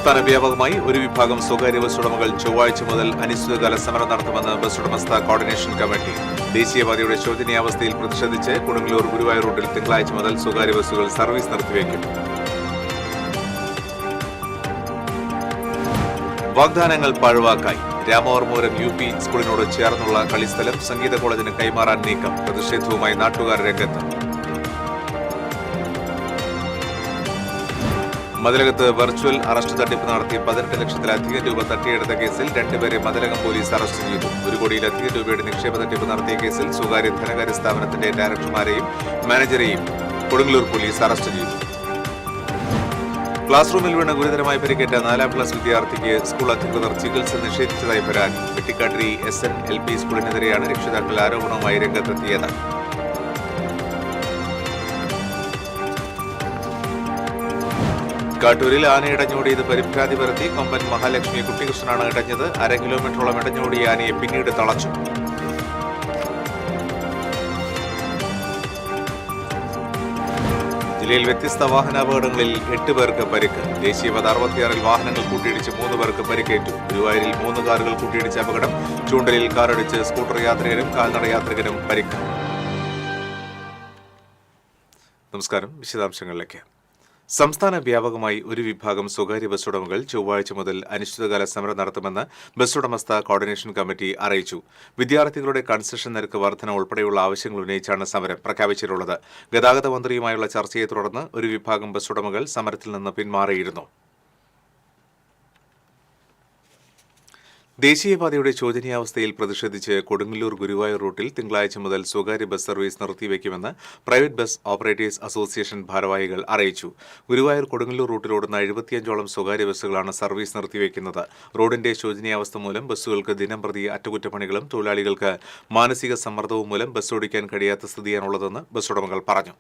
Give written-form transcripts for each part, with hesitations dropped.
സംസ്ഥാന വ്യാപകമായി ഒരു വിഭാഗം സ്വകാര്യ ബസ് ഉടമകൾ ചൊവ്വാഴ്ച മുതൽ അനിശ്ചിതകാല സമരം നടത്തുമെന്ന് ബസ് ഉടമസ്ഥ കോർഡിനേഷൻ കമ്മിറ്റി. ദേശീയപാതയുടെ ശോചനീയാവസ്ഥയിൽ പ്രതിഷേധിച്ച് കൊടുങ്ങല്ലൂർ ഗുരുവായൂർ റൂട്ടിൽ തിങ്കളാഴ്ച മുതൽ സ്വകാര്യ ബസ്സുകൾ സർവീസ് നിർത്തിവെക്കും. വാഗ്ദാനങ്ങൾ പാഴ്വാക്കായി. രാമവർമ്മപുരം UP സ്കൂളിനോട് ചേർന്നുള്ള കളിസ്ഥലം സംഗീത കോളേജിന് കൈമാറാൻ നീക്കം. പ്രതിഷേധവുമായി നാട്ടുകാർ രംഗത്ത്. മതിലകത്ത് വെർച്വൽ അറസ്റ്റ് തട്ടിപ്പ് നടത്തി 18 ലക്ഷത്തിലധികം രൂപ തട്ടിയെടുത്ത കേസിൽ 2 പേരെ മതിലകം പോലീസ് അറസ്റ്റ് ചെയ്തു. 1 കോടിയിലധികം രൂപയുടെ നിക്ഷേപ തട്ടിപ്പ് നടത്തിയ കേസിൽ സ്വകാര്യ ധനകാര്യ സ്ഥാപനത്തിന്റെ ഡയറക്ടർമാരെയും മാനേജരെയും കൊടുങ്ങല്ലൂർ പോലീസ് അറസ്റ്റ് ചെയ്തു. ക്ലാസ് റൂമിൽ വീണ് ഗുരുതരമായി പരിക്കേറ്റ 4ാം ക്ലാസ് വിദ്യാർത്ഥിക്ക് സ്കൂൾ അധികൃതർ ചികിത്സ നിഷേധിച്ചതായി പരാതി. വെട്ടിക്കാട്ടിരി SNLP സ്കൂളിനെതിരെയാണ് രക്ഷിതാക്കൾ ആരോപണവുമായി രംഗത്തെത്തിയത്. കാട്ടൂരിൽ ആന ഇടഞ്ഞോടിയത് പരിഭ്രാന്തി പരത്തി. കൊമ്പൻ മഹാലക്ഷ്മി കുട്ടികൃഷ്ണനാണ് ഇടഞ്ഞത്. 1/2 കിലോമീറ്ററോളം ഇടഞ്ഞോടിയ ആനയെ പിന്നീട് തളച്ചു. ജില്ലയിൽ വ്യത്യസ്ത വാഹനാപകടങ്ങളിൽ 8 പേർക്ക് പരിക്ക്. ദേശീയപാത 66-ൽ വാഹനങ്ങൾ കൂട്ടിയിടിച്ച് 3 പേർക്ക് പരിക്കേറ്റു. ഗുരുവായൂരിൽ 3 കാറുകൾ കൂട്ടിയിടിച്ച അപകടം. ചൂണ്ടലിൽ കാറിടിച്ച് സ്കൂട്ടർ യാത്രികരും കാൽനട യാത്രികരും പരിക്ക്. നമസ്കാരം. വിശദാംശങ്ങളിലേക്ക്. സംസ്ഥാന വ്യാപകമായി ഒരു വിഭാഗം സ്വകാര്യ ബസ് ഉടമകൾ ചൊവ്വാഴ്ച മുതൽ അനിശ്ചിതകാല സമരം നടത്തുമെന്ന് ബസ് ഉടമസ്ഥ കോർഡിനേഷൻ കമ്മിറ്റി അറിയിച്ചു. വിദ്യാർത്ഥികളുടെ കൺസെഷൻ നിരക്ക് വർധന ഉൾപ്പെടെയുള്ള ആവശ്യങ്ങൾ ഉന്നയിച്ചാണ് സമരം പ്രഖ്യാപിച്ചിട്ടുള്ളത്. ഗതാഗത മന്ത്രിയുമായുള്ള ചർച്ചയെ തുടർന്ന് ഒരു വിഭാഗം ബസ് ഉടമകൾ സമരത്തിൽ നിന്ന് പിന്മാറിയിരുന്നു. ദേശീയപാതയുടെ ശോചനീയാവസ്ഥയിൽ പ്രതിഷേധിച്ച് കൊടുങ്ങല്ലൂർ ഗുരുവായൂർ റൂട്ടിൽ തിങ്കളാഴ്ച മുതൽ സ്വകാര്യ ബസ് സർവീസ് നിർത്തിവെക്കുമെന്ന് പ്രൈവറ്റ് ബസ് ഓപ്പറേറ്റേഴ്സ് അസോസിയേഷൻ ഭാരവാഹികൾ അറിയിച്ചു. ഗുരുവായൂർ കൊടുങ്ങല്ലൂർ റൂട്ടിലോടുന്ന 75ഓളം സ്വകാര്യ ബസ്സുകളാണ് സർവീസ് നിർത്തിവെക്കുന്നത്. റോഡിന്റെ ശോചനീയാവസ്ഥ മൂലം ബസ്സുകൾക്ക് ദിനംപ്രതി അറ്റകുറ്റപ്പണികളും തൊഴിലാളികൾക്ക് മാനസിക സമ്മർദ്ദവും മൂലം ബസ് ഓടിക്കാൻ കഴിയാത്ത സ്ഥിതിയാണുള്ളതെന്ന് ബസ് ഉടമകൾ പറഞ്ഞു.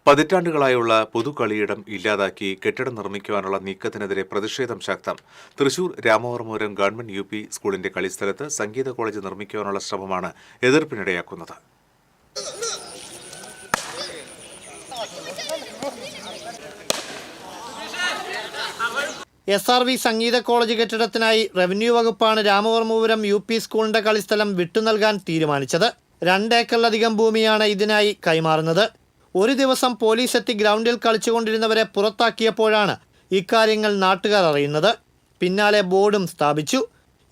പതിറ്റാണ്ടുകളായുള്ള പൊതുകളിയിടം ഇല്ലാതാക്കി കെട്ടിടം നിർമ്മിക്കുവാനുള്ള നീക്കത്തിനെതിരെ പ്രതിഷേധം ശക്തം. തൃശൂർ രാമവർമ്മപുരം ഗവൺമെന്റ് UP സ്കൂളിന്റെ കളിസ്ഥലത്ത് സംഗീത കോളേജ് നിർമ്മിക്കുവാനുള്ള ശ്രമമാണ് എതിർപ്പിനിടയാക്കുന്നത്. SRV സംഗീത കോളേജ് കെട്ടിടത്തിനായി റവന്യൂ വകുപ്പാണ് രാമവർമ്മപുരം UP സ്കൂളിന്റെ കളിസ്ഥലം വിട്ടുനൽകാൻ തീരുമാനിച്ചത്. 2 ഏക്കറിലധികം ഭൂമിയാണ് ഇതിനായി കൈമാറുന്നത്. ഒരു ദിവസം പോലീസ് എത്തി ഗ്രൗണ്ടിൽ കളിച്ചുകൊണ്ടിരുന്നവരെ പുറത്താക്കിയപ്പോഴാണ് ഇക്കാര്യങ്ങൾ നാട്ടുകാർ അറിയുന്നത്. പിന്നാലെ ബോർഡും സ്ഥാപിച്ചു.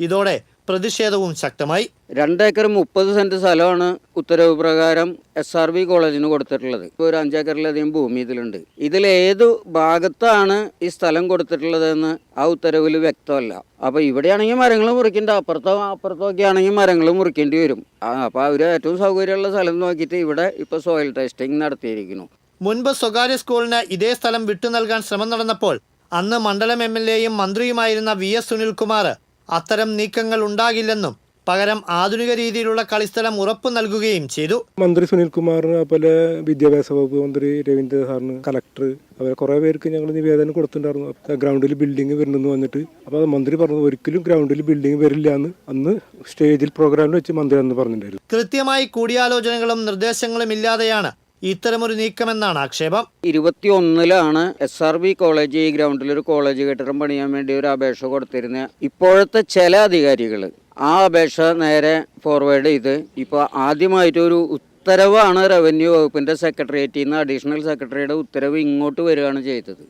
ഇതോടെ പ്രതിഷേധവും ശക്തമായി. 2 ഏക്കർ 30 സെന്റ് സ്ഥലമാണ് ഉത്തരവ് പ്രകാരം SRV കോളേജിന് കൊടുത്തിട്ടുള്ളത്. ഇപ്പോൾ ഒരു 5 ഏക്കറിലധികം ഭൂമി ഇതിലുണ്ട്. ഇതിലേതു ഭാഗത്താണ് ഈ സ്ഥലം കൊടുത്തിട്ടുള്ളതെന്ന് ആ ഉത്തരവിൽ വ്യക്തമല്ല. അപ്പോൾ ഇവിടെയാണെങ്കിൽ മരങ്ങൾ മുറിക്കേണ്ട, അപ്പുറത്തൊക്കെ ആണെങ്കിൽ മരങ്ങൾ മുറിക്കേണ്ടി വരും. അപ്പോൾ അവർ ഏറ്റവും സൗകര്യമുള്ള സ്ഥലം നോക്കിയിട്ട് ഇവിടെ ഇപ്പോൾ സോയിൽ ടെസ്റ്റിംഗ് നടത്തിയിരിക്കുന്നു. മുൻപ് സ്വകാര്യ സ്കൂളിന് ഇതേ സ്ഥലം വിട്ടു നൽകാൻ ശ്രമം നടന്നപ്പോൾ അന്ന് മണ്ഡലം MLAയും മന്ത്രിയുമായിരുന്ന VS സുനിൽകുമാർ അത്തരം നീക്കങ്ങൾ ഉണ്ടാകില്ലെന്നും പകരം ആധുനിക രീതിയിലുള്ള കളിസ്ഥലം ഉറപ്പു നൽകുകയും ചെയ്തു. മന്ത്രി സുനിൽകുമാറിന്, അതുപോലെ വിദ്യാഭ്യാസ വകുപ്പ് മന്ത്രി രവീന്ദ്ര സാറിന്, കളക്ടർ, അവർ കുറേ പേർക്ക് ഞങ്ങൾ നിവേദനം കൊടുത്തിട്ടുണ്ടായിരുന്നു. ഗ്രൗണ്ടിൽ ബിൽഡിംഗ് വരുന്നെന്ന് വന്നിട്ട്. അപ്പോൾ മന്ത്രി പറഞ്ഞു ഒരിക്കലും ഗ്രൗണ്ടിൽ ബിൽഡിംഗ് വരില്ല എന്ന് അന്ന് സ്റ്റേജിൽ പ്രോഗ്രാമിൽ വെച്ച് മന്ത്രി അന്ന് പറഞ്ഞിട്ടുണ്ടായിരുന്നു. കൃത്യമായി കൂടിയാലോചനകളും നിർദ്ദേശങ്ങളും ഇല്ലാതെയാണ് ഇത്തരമൊരു നീക്കമെന്നാണ് ആക്ഷേപം. 21-ലാണ് SRV കോളേജ് ഈ ഗ്രൗണ്ടിൽ ഒരു കോളേജ് കെട്ടിടം പണിയാൻ വേണ്ടി ഒരു അപേക്ഷ കൊടുത്തിരുന്നത്. ഇപ്പോഴത്തെ ചില അധികാരികൾ ആ അപേക്ഷ നേരെ ഫോർവേഡ് ചെയ്ത് ഇപ്പോൾ ആദ്യമായിട്ടൊരു ഉത്തരവാണ് റവന്യൂ വകുപ്പിൻ്റെ സെക്രട്ടേറിയറ്റിൽ നിന്ന് അഡീഷണൽ സെക്രട്ടറിയുടെ ഉത്തരവ് ഇങ്ങോട്ട് വരികയാണ് ചെയ്തത്.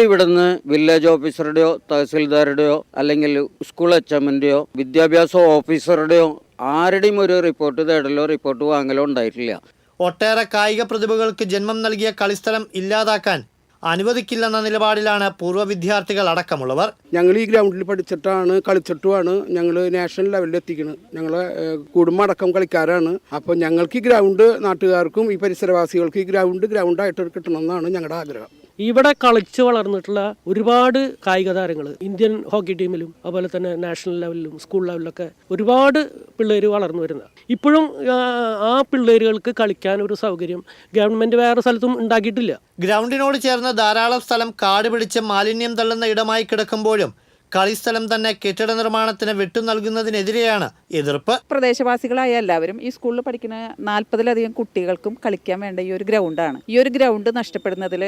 ഇവിടുന്ന് വില്ലേജ് ഓഫീസറുടെയോ തഹസിൽദാരുടെയോ അല്ലെങ്കിൽ സ്കൂൾ HMന്റെയോ വിദ്യാഭ്യാസ ഓഫീസറുടെയോ ആരുടെയും ഒരു റിപ്പോർട്ട് തേടലോ റിപ്പോർട്ട് വാങ്ങലോ ഉണ്ടായിട്ടില്ല. ഒട്ടേറെ കായിക പ്രതിഭകൾക്ക് ജന്മം നൽകിയ കളിസ്ഥലം ഇല്ലാതാക്കാൻ അനുവദിക്കില്ലെന്ന നിലപാടിലാണ് പൂർവ്വ വിദ്യാർത്ഥികൾ അടക്കമുള്ളവർ. ഞങ്ങൾ ഈ ഗ്രൗണ്ടിൽ പഠിച്ചിട്ടാണ് കളിച്ചിട്ടുമാണ് ഞങ്ങൾ നാഷണൽ ലെവലിൽ എത്തിക്കുന്നത്. ഞങ്ങൾ കുടുംബം അടക്കം കളിക്കാരാണ്. അപ്പോൾ ഞങ്ങൾക്ക് ഈ ഗ്രൗണ്ട്, നാട്ടുകാർക്കും ഈ പരിസരവാസികൾക്ക് ഈ ഗ്രൗണ്ടായിട്ട് കിട്ടണമെന്നാണ് ഞങ്ങളുടെ ആഗ്രഹം. ഇവിടെ കളിച്ച് വളർന്നിട്ടുള്ള ഒരുപാട് കായിക താരങ്ങൾ ഇന്ത്യൻ ഹോക്കി ടീമിലും അതുപോലെ തന്നെ നാഷണൽ ലെവലിലും സ്കൂൾ ലെവലിലൊക്കെ ഒരുപാട് പിള്ളേർ വളർന്നു വരുന്നത്. ഇപ്പോഴും ആ പിള്ളേരുകൾക്ക് കളിക്കാൻ ഒരു സൗകര്യം ഗവൺമെൻറ് വേറെ സ്ഥലത്തും ഉണ്ടാക്കിയിട്ടില്ല. ഗ്രൗണ്ടിനോട് ചേർന്ന് ധാരാളം സ്ഥലം കാട് പിടിച്ച് മാലിന്യം തള്ളുന്ന ഇടമായി കിടക്കുമ്പോഴും കളിസ്ഥലം തന്നെ കെട്ടിട നിർമ്മാണത്തിന് വിട്ടു നൽകുന്നതിനെതിരെയാണ് എതിർപ്പ്. പ്രദേശവാസികളായ എല്ലാവരും ഈ സ്കൂളിൽ പഠിക്കുന്ന 40-ലധികം കുട്ടികൾക്കും കളിക്കാൻ വേണ്ട ഈ ഒരു ഗ്രൗണ്ടാണ്. ഈ ഒരു ഗ്രൗണ്ട് നഷ്ടപ്പെടുന്നതിൽ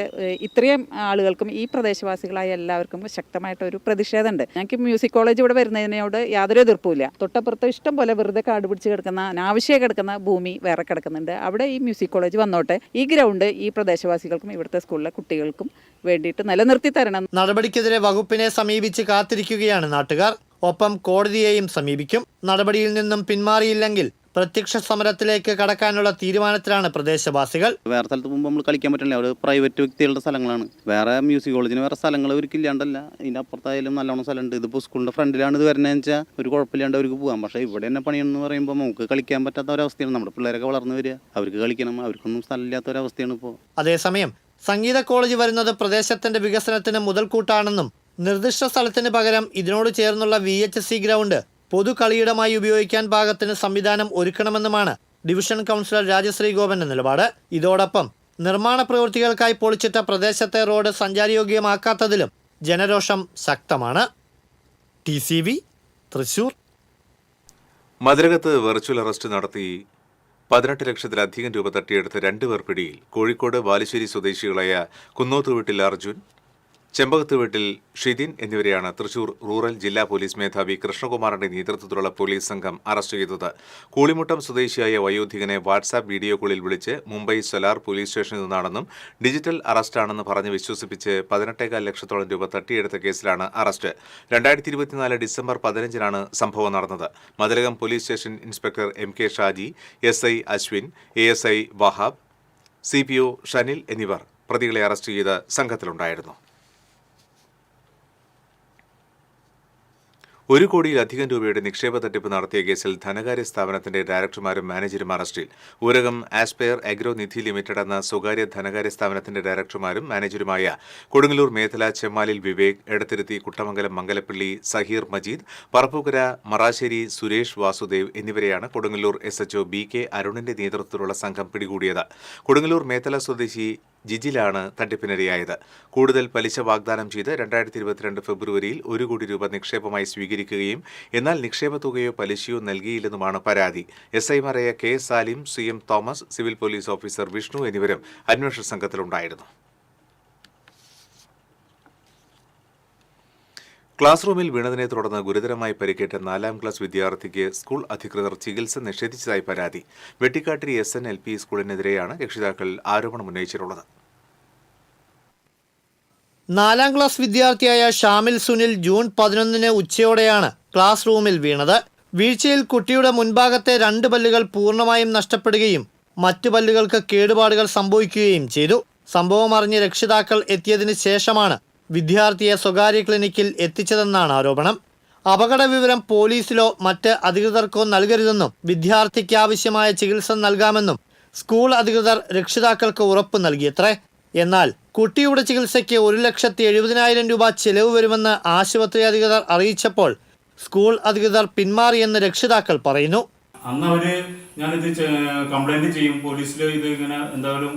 ഇത്രയും ആളുകൾക്കും ഈ പ്രദേശവാസികളായ എല്ലാവർക്കും ശക്തമായിട്ടൊരു പ്രതിഷേധമുണ്ട്. ഞങ്ങൾക്ക് മ്യൂസിക് കോളേജ് ഇവിടെ വരുന്നതിനോട് യാതൊരു എതിർപ്പുമില്ല. തൊട്ടപ്പുറത്ത് ഇഷ്ടം പോലെ വെറുതെ കാട് പിടിച്ച് കിടക്കുന്ന അനാവശ്യമായി കിടക്കുന്ന ഭൂമി വേറെ കിടക്കുന്നുണ്ട്. അവിടെ ഈ മ്യൂസിക് കോളേജ് വന്നോട്ടെ. ഈ ഗ്രൗണ്ട് ഈ പ്രദേശവാസികൾക്കും ഇവിടുത്തെ സ്കൂളിലെ കുട്ടികൾക്കും വേണ്ടിയിട്ട് നിലനിർത്തി തരണം. നടപടിക്കെതിരെ വകുപ്പിനെ സമീപിച്ച് കാത്തിരിക്കുകയാണ് നാട്ടുകാർ. ഒപ്പം കോടതിയെയും സമീപിക്കും. നടപടിയിൽ നിന്നും പിന്മാറിയില്ലെങ്കിൽ പ്രത്യക്ഷ സമരത്തിലേക്ക് കടക്കാനുള്ള തീരുമാനത്തിലാണ് പ്രദേശവാസികൾ. വേറെ സ്ഥലത്ത് പോകുമ്പോൾ നമ്മൾ കളിക്കാൻ പറ്റില്ല. അവിടെ പ്രൈവറ്റ് വ്യക്തികളുടെ സ്ഥലങ്ങളാണ്. വേറെ മ്യൂസിക് കോളേജിന് വേറെ സ്ഥലങ്ങൾ അവർക്ക് ഇല്ലാണ്ടല്ല. ഇതിൻ്റെ അപ്പുറത്തായാലും നല്ലോണം സ്ഥലമുണ്ട്. ഇതിപ്പോൾ സ്കൂളിൻ്റെ ഫ്രണ്ടിലാണ് ഇത് വരുന്നതെന്ന് വെച്ചാൽ ഒരു കുഴപ്പമില്ലാണ്ട് അവർക്ക് പോകാം. പക്ഷേ ഇവിടെ തന്നെ പണിയെന്ന് പറയുമ്പോൾ നമുക്ക് കളിക്കാൻ പറ്റാത്ത ഒരവസ്ഥയാണ്. നമ്മുടെ പിള്ളേരൊക്കെ വളർന്നു വരിക, അവർക്ക് കളിക്കണം, അവർക്കൊന്നും സ്ഥലമില്ലാത്ത ഒരവസ്ഥയാണ് ഇപ്പോൾ. അതേസമയം സംഗീത കോളേജ് വരുന്നത് പ്രദേശത്തിന്റെ വികസനത്തിന് മുതൽക്കൂട്ടാണെന്നും നിർദ്ദിഷ്ട സ്ഥലത്തിന് പകരം ഇതിനോട് ചേർന്നുള്ള VHSC ഗ്രൗണ്ട് പൊതു കളിയിടമായി ഉപയോഗിക്കാൻ പാകത്തിന് സംവിധാനം ഒരുക്കണമെന്നുമാണ് ഡിവിഷൻ കൗൺസിലർ രാജശ്രീ ഗോപന്റെ നിലപാട്. ഇതോടൊപ്പം നിർമ്മാണ പ്രവൃത്തികൾക്കായി പൊളിച്ചിട്ട പ്രദേശത്തെ റോഡ് സഞ്ചാരയോഗ്യമാക്കാത്തതിലും ജനരോഷം ശക്തമാണ്. TCV തൃശൂർ. മതിലകത്ത് വെർച്വൽ അറസ്റ്റ് നടത്തി 18 ലക്ഷത്തിലധികം രൂപ തട്ടിയെടുത്ത 2 പേർ പിടിയിൽ. കോഴിക്കോട് ബാലുശ്ശേരി സ്വദേശികളായ കുന്നോത്ത് വീട്ടിൽ അർജുൻ, ചെമ്പകത്ത് വീട്ടിൽ ഷിദിൻ എന്നിവരെയാണ് തൃശൂർ റൂറൽ ജില്ലാ പോലീസ് മേധാവി കൃഷ്ണകുമാറിന്റെ നേതൃത്വത്തിലുള്ള പോലീസ് സംഘം അറസ്റ്റ് ചെയ്തത്. കൂളിമുട്ടം സ്വദേശിയായ വയോധികനെ വാട്സാപ്പ് വീഡിയോ കോളിൽ വിളിച്ച് മുംബൈ സലാർ പോലീസ് സ്റ്റേഷനിൽ നിന്നാണെന്നും ഡിജിറ്റൽ അറസ്റ്റാണെന്ന് പറഞ്ഞ് വിശ്വസിപ്പിച്ച് 18.25 ലക്ഷത്തോളം രൂപ തട്ടിയെടുത്ത കേസിലാണ് അറസ്റ്റ്. 2024 ഡിസംബർ 15-നാണ് സംഭവം നടന്നത്. Mathilakam police station inspector MK Shaji, SI Ashwin, ASI Wahab, CPO ഷനിൽ എന്നിവർ പ്രതികളെ അറസ്റ്റ് ചെയ്ത് സംഘത്തിലുണ്ടായിരുന്നു. 1 കോടിയിലധികം രൂപയുടെ നിക്ഷേപ തട്ടിപ്പ് നടത്തിയ കേസിൽ ധനകാര്യ സ്ഥാപനത്തിന്റെ ഡയറക്ടർമാരും മാനേജരും അറസ്റ്റിൽ. ഊരകം ആസ്പെയർ അഗ്രോ നിധി ലിമിറ്റഡ് എന്ന സ്വകാര്യ ധനകാര്യ സ്ഥാപനത്തിന്റെ ഡയറക്ടർമാരും മാനേജരുമായ കൊടുങ്ങല്ലൂർ മേഖല ചെമ്മാലിൽ വിവേക്, എടത്തിരുത്തി കുട്ടമംഗലം മംഗലപ്പള്ളി സഹീർ മജീദ്, പറപ്പൂക്കര മറാശ്ശേരി സുരേഷ് വാസുദേവ് എന്നിവരെയാണ് കൊടുങ്ങല്ലൂർ SHO BK അരുണിന്റെ നേതൃത്വത്തിലുള്ള സംഘം പിടികൂടിയത്. കൊടുങ്ങല്ലൂർ മേഖല സ്വദേശി ജിജിലാണ് തട്ടിപ്പിനിരയായത്. കൂടുതൽ പലിശ വാഗ്ദാനം ചെയ്ത് 2022 ഫെബ്രുവരിയിൽ 1 കോടി രൂപ നിക്ഷേപമായി സ്വീകരിക്കുകയും എന്നാൽ നിക്ഷേപ തുകയോ പലിശയോ നൽകിയില്ലെന്നുമാണ് പരാതി. SIമാരായ K Salim, CM Thomas, civil police officer Vishnu എന്നിവരും അന്വേഷണ സംഘത്തിലുണ്ടായിരുന്നു. ക്ലാസ് റൂമിൽ വീണതിനെ തുടർന്ന് ഗുരുതരമായി പരിക്കേറ്റ 4ാം ക്ലാസ് വിദ്യാർത്ഥിക്ക് സ്കൂൾ അധികൃതർ ചികിത്സ നിഷേധിച്ചതായി പരാതി. വെട്ടിക്കാട്ടിരി SNLP സ്കൂളിനെതിരെയാണ് രക്ഷിതാക്കൾ ആരോപണമുന്നയിച്ചിട്ടുള്ളത്. 4ാം ക്ലാസ് വിദ്യാർത്ഥിയായ ഷാമിൽ സുനിൽ ജൂൺ 11 ഉച്ചയോടെയാണ് ക്ലാസ് റൂമിൽ വീണത്. വീഴ്ചയിൽ കുട്ടിയുടെ മുൻഭാഗത്തെ 2 പല്ലുകൾ പൂർണ്ണമായും നഷ്ടപ്പെടുകയും മറ്റു പല്ലുകൾക്ക് കേടുപാടുകൾ സംഭവിക്കുകയും ചെയ്തു. സംഭവം അറിഞ്ഞ് രക്ഷിതാക്കൾ എത്തിയതിനു ശേഷമാണ് വിദ്യാർത്ഥിയെ സ്വകാര്യ ക്ലിനിക്കിൽ എത്തിച്ചതെന്നാണ് ആരോപണം. അപകട വിവരം പോലീസിലോ മറ്റ് അധികൃതർക്കോ നൽകരുതെന്നും വിദ്യാർത്ഥിക്ക് ആവശ്യമായ ചികിത്സ നൽകാമെന്നും സ്കൂൾ അധികൃതർ രക്ഷിതാക്കൾക്ക് ഉറപ്പ് നൽകിയത്രേ. എന്നാൽ കുട്ടിയുടെ ചികിത്സയ്ക്ക് 1,70,000 രൂപ ചെലവ് വരുമെന്ന് ആശുപത്രി അധികൃതർ അറിയിച്ചപ്പോൾ സ്കൂൾ അധികൃതർ പിന്മാറിയെന്ന് രക്ഷിതാക്കൾ പറയുന്നു. അന്ന് ഞാനിത് കംപ്ലൈന്റ് ചെയ്യും, പോലീസിൽ ഇത് ഇങ്ങനെ എന്തായാലും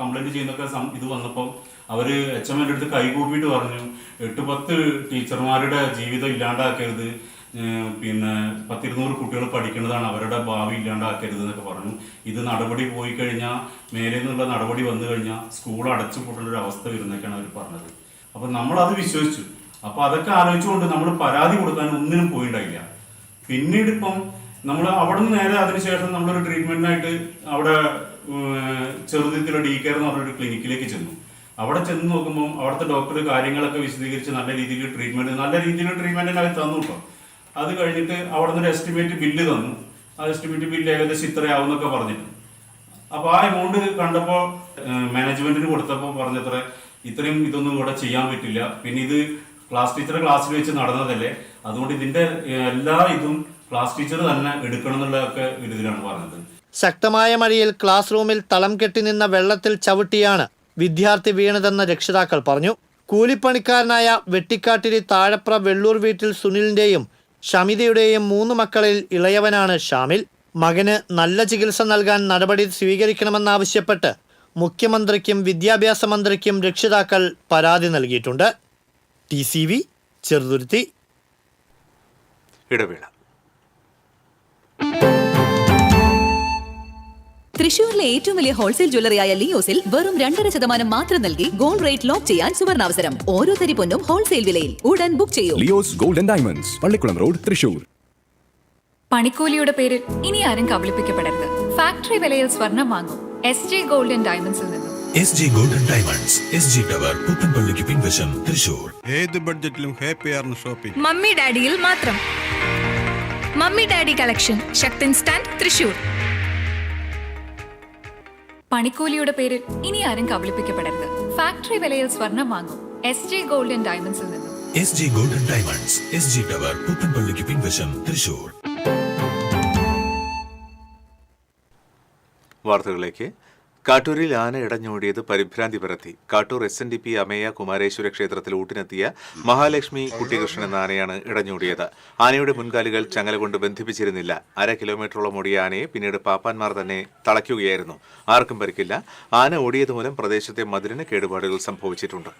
കംപ്ലൈന്റ് ചെയ്യുന്നൊക്കെ ഇത് വന്നപ്പോൾ അവര് HMന്റെ അടുത്ത് കൈകൂപ്പിയിട്ട് പറഞ്ഞു, 8-10 ടീച്ചർമാരുടെ ജീവിതം ഇല്ലാണ്ടാക്കരുത്, പിന്നെ 100-200 കുട്ടികൾ പഠിക്കുന്നതാണ്, അവരുടെ ഭാവി ഇല്ലാണ്ടാക്കരുത് എന്നൊക്കെ പറഞ്ഞു. ഇത് നടപടി പോയി കഴിഞ്ഞാൽ, മേലെ നിന്നുള്ള നടപടി വന്നു കഴിഞ്ഞാൽ സ്കൂൾ അടച്ചു പൂട്ടുന്ന ഒരു അവസ്ഥ വരുന്നൊക്കെയാണ് അവർ പറഞ്ഞത്. അപ്പൊ നമ്മളത് വിശ്വസിച്ചു. അപ്പൊ അതൊക്കെ ആലോചിച്ചുകൊണ്ട് നമ്മൾ പരാതി കൊടുക്കാൻ ഒന്നിനും പോയിണ്ടായില്ല. പിന്നീട് ഇപ്പം നമ്മൾ അവിടെ നിന്ന് നേരെ അതിനുശേഷം നമ്മളൊരു ട്രീറ്റ്മെന്റിനായിട്ട് അവിടെ ചെറുതിലുള്ള DCare എന്ന് പറഞ്ഞൊരു ക്ലിനിക്കിലേക്ക് ചെന്നു. അവിടെ ചെന്ന് നോക്കുമ്പോൾ അവിടുത്തെ ഡോക്ടർ കാര്യങ്ങളൊക്കെ വിശദീകരിച്ച് നല്ല രീതിയിൽ ട്രീറ്റ്മെന്റ് അവർ തന്നു കേട്ടോ. അത് കഴിഞ്ഞിട്ട് അവിടെ നിന്ന് ഒരു എസ്റ്റിമേറ്റ് ബില്ല് തന്നു. ആ എസ്റ്റിമേറ്റ് ബില്ല് ഏകദേശം ഇത്രയാവും എന്നൊക്കെ പറഞ്ഞിട്ട്, അപ്പോൾ ആ എമൗണ്ട് കണ്ടപ്പോൾ മാനേജ്മെന്റിന് കൊടുത്തപ്പോൾ പറഞ്ഞത്ര ഇത്രയും ഇതൊന്നും ഇവിടെ ചെയ്യാൻ പറ്റില്ല, പിന്നെ ഇത് ക്ലാസ് ടീച്ചറെ ക്ലാസ്സിൽ വെച്ച് നടന്നതല്ലേ, അതുകൊണ്ട് ഇതിന്റെ എല്ലാ ഇതും ക്ലാസ് ടീച്ചർ തന്നെ എടുക്കണം എന്നുള്ളതൊക്കെ ഒരു ഇതിലാണ് പറഞ്ഞത്. ശക്തമായ മഴയിൽ ക്ലാസ് റൂമിൽ തളം കെട്ടി നിന്ന വെള്ളത്തിൽ ചവിട്ടിയാണ് വിദ്യാർത്ഥി വീണതെന്ന് രക്ഷിതാക്കൾ പറഞ്ഞു. കൂലിപ്പണിക്കാരനായ വെട്ടിക്കാട്ടിരി താഴപ്ര വെള്ളൂർ വീട്ടിൽ സുനിലിന്റെയും ഷമിതയുടെയും 3 മക്കളിൽ ഇളയവനാണ് ഷാമിൽ. മകന് നല്ല ചികിത്സ നൽകാൻ നടപടി സ്വീകരിക്കണമെന്നാവശ്യപ്പെട്ട് മുഖ്യമന്ത്രിക്കും വിദ്യാഭ്യാസ മന്ത്രിക്കും രക്ഷിതാക്കൾ പരാതി നൽകിയിട്ടുണ്ട്. TCV ചെറുതുരുത്തി. ഇടവേള. തൃശൂരിലെ ഏറ്റവും വലിയ ഹോൾസെയിൽ ജ്വല്ലറിയായ ലിയോസിൽ വെറും 2.5% മാത്രം നൽകി ഗോൾഡ് റേറ്റ് ലോക്ക് ചെയ്യാൻ സുവർണാവസരം. ഓരോ തരി പൊന്നും ഹോൾസെയിൽ വിലയിൽ. ഉടൻ ബുക്ക് ചെയ്യൂ. Leo's gold and diamonds, Pallikkulam road, Thrissur. പണിക്കൂലിയുടെ പേരിൽ ഇനി ആരും കബളിപ്പിക്കപ്പെടരുത്. ഫാക്ടറി വിലയിൽ സ്വർണം വാങ്ങും SJ ഗോൾഡ് ആൻഡ് ഡയമണ്ട്സിൽ നിന്നും. SJ gold and diamonds, SG tower, പുത്തൻപള്ളിക്ക് പിൻവശം, തൃശൂർ. ഏത് ബഡ്ജറ്റിലും ഹാപ്പിയാണ് ഷോപ്പിംഗ്. മമ്മി ഡാഡിയിൽ മാത്രം. Mummy daddy collection, Sakthan stand, Thrissur. പണിക്കൂലിയുടെ പേരിൽ ഇനി ആരും കബളിപ്പിക്കപ്പെടരുത്. ഫാക്ടറി വിലയിൽ സ്വർണം വാങ്ങും SJ ഗോൾഡ് ആൻഡ് ഡയമണ്ട്സിൽ നിന്നും. SJ gold and diamonds, SG tower, പുത്തൻപള്ളിക്ക് പിൻവശം, തൃശൂർ. വാർത്തകളിലേക്ക്. കാട്ടൂരിൽ ആന ഇടഞ്ഞോടിയത് പരിഭ്രാന്തി പരത്തി. കാട്ടൂർ SNDP അമേയ കുമാരേശ്വര ക്ഷേത്രത്തിൽ ഊട്ടിനെത്തിയ മഹാലക്ഷ്മി കുട്ടികൃഷ്ണൻ എന്ന ആനയാണ് ഇടഞ്ഞോടിയത്. ആനയുടെ മുൻകാലുകൾ ചങ്ങല കൊണ്ട് ബന്ധിപ്പിച്ചിരുന്നില്ല. 1/2 കിലോമീറ്ററോളം ഓടിയ ആനയെ പിന്നീട് പാപ്പാന്മാർ തന്നെ തളയ്ക്കുകയായിരുന്നു. ആർക്കും പരിക്കില്ല. ആന ഓടിയത് മൂലം പ്രദേശത്തെ മതിലിന് കേടുപാടുകൾ സംഭവിച്ചിട്ടുണ്ട്.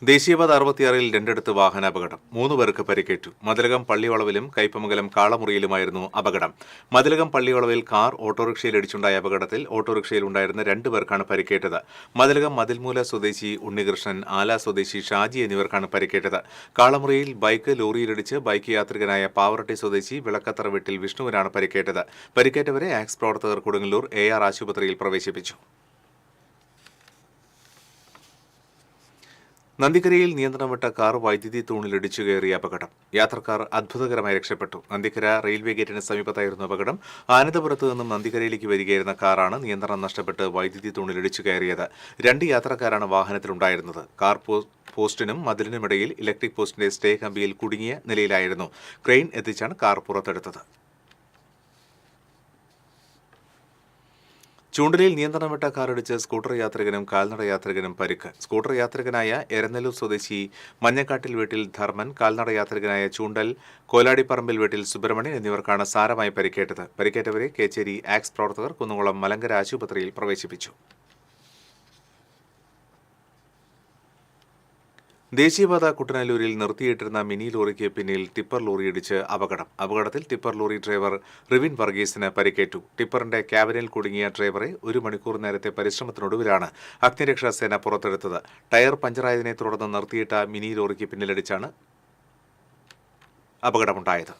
ദേശീയപാത 66-ൽ രണ്ടിടത്ത് വാഹനാപകടം. 3 പേർക്ക് പരിക്കേറ്റു. മതിലകം പള്ളിവളവിലും കയ്പമംഗലം കാളമുറിയിലുമായിരുന്നു അപകടം. മതിലകം പള്ളിവളവിൽ കാർ ഓട്ടോറിക്ഷയിൽ ഇടിച്ചുണ്ടായ അപകടത്തിൽ ഓട്ടോറിക്ഷയിൽ ഉണ്ടായിരുന്ന 2 പേർക്കാണ് പരിക്കേറ്റത്. മതിലകം മതിൽമൂല സ്വദേശി ഉണ്ണികൃഷ്ണൻ, ആല സ്വദേശി ഷാജി എന്നിവർക്കാണ് പരിക്കേറ്റത്. കാളമുറിയിൽ ബൈക്ക് ലോറിയിലിടിച്ച് ബൈക്ക് യാത്രികനായ പാവറട്ടി സ്വദേശി വിളക്കത്തറ വീട്ടിൽ വിഷ്ണുവിനാണ് പരിക്കേറ്റത്. പരിക്കേറ്റവരെ ആക്സ് പ്രവർത്തകർ കൊടുങ്ങല്ലൂർ AR ആശുപത്രിയിൽ പ്രവേശിപ്പിച്ചു. നന്ദിക്കരയിൽ നിയന്ത്രണം വിട്ട കാർ വൈദ്യുതി തൂണിൽ ഇടിച്ചു കയറിയ അപകടം. യാത്രക്കാർ അത്ഭുതകരമായി രക്ഷപ്പെട്ടു. നന്ദിക്കര റെയിൽവേ ഗേറ്റിന് സമീപത്തായിരുന്നു അപകടം. ആനന്ദപുരത്ത് നിന്നും നന്ദിക്കരയിലേക്ക് വരികയായിരുന്ന കാറാണ് നിയന്ത്രണം നഷ്ടപ്പെട്ട് വൈദ്യുതി തൂണിൽ ഇടിച്ചു കയറിയത്. 2 യാത്രക്കാരാണ് വാഹനത്തിലുണ്ടായിരുന്നത്. കാർ പോസ്റ്റിനും മതിലിനുമിടയിൽ ഇലക്ട്രിക് പോസ്റ്റിന്റെ സ്റ്റേ കമ്പിയിൽ കുടുങ്ങിയ നിലയിലായിരുന്നു. Crane എത്തിച്ചാണ് car പുറത്തെടുത്തത്. ചൂണ്ടലിൽ നിയന്ത്രണം വിട്ട കാറിടിച്ച് സ്കൂട്ടർ യാത്രികനും കാൽനട യാത്രികനും പരിക്ക്. സ്കൂട്ടർ യാത്രികനായ എരനെല്ലൂർ സ്വദേശി മഞ്ഞക്കാട്ടിൽ വീട്ടിൽ ധർമ്മൻ, കാൽനട യാത്രികനായ ചൂണ്ടൽ കോലാടിപ്പറമ്പിൽ വീട്ടിൽ സുബ്രഹ്മണ്യൻ എന്നിവർക്കാണ് സാരമായി പരിക്കേറ്റത്. പരിക്കേറ്റവരെ കേച്ചേരി ആക്സ് പ്രവർത്തകർ കുന്നംകുളം മലങ്കര ആശുപത്രിയിൽ പ്രവേശിപ്പിച്ചു. ദേശീയപാത കുട്ടനാലൂരിൽ നിർത്തിയിട്ടിരുന്ന മിനി ലോറിക്ക് പിന്നിൽ ടിപ്പർ ലോറി ഇടിച്ച് അപകടം. അപകടത്തിൽ ടിപ്പർ ലോറി ഡ്രൈവർ റിവിൻ വർഗീസിന് പരിക്കേറ്റു. ടിപ്പറിന്റെ ക്യാബിനിൽ കുടുങ്ങിയ ഡ്രൈവറെ 1 മണിക്കൂർ നേരത്തെ പരിശ്രമത്തിനൊടുവിലാണ് അഗ്നിരക്ഷാസേന പുറത്തെടുത്തത്. ടയർ പഞ്ചറായതിനെ തുടർന്ന് നിർത്തിയിട്ട മിനി ലോറിക്ക് പിന്നിലിടിച്ചാണ് അപകടമുണ്ടായത്.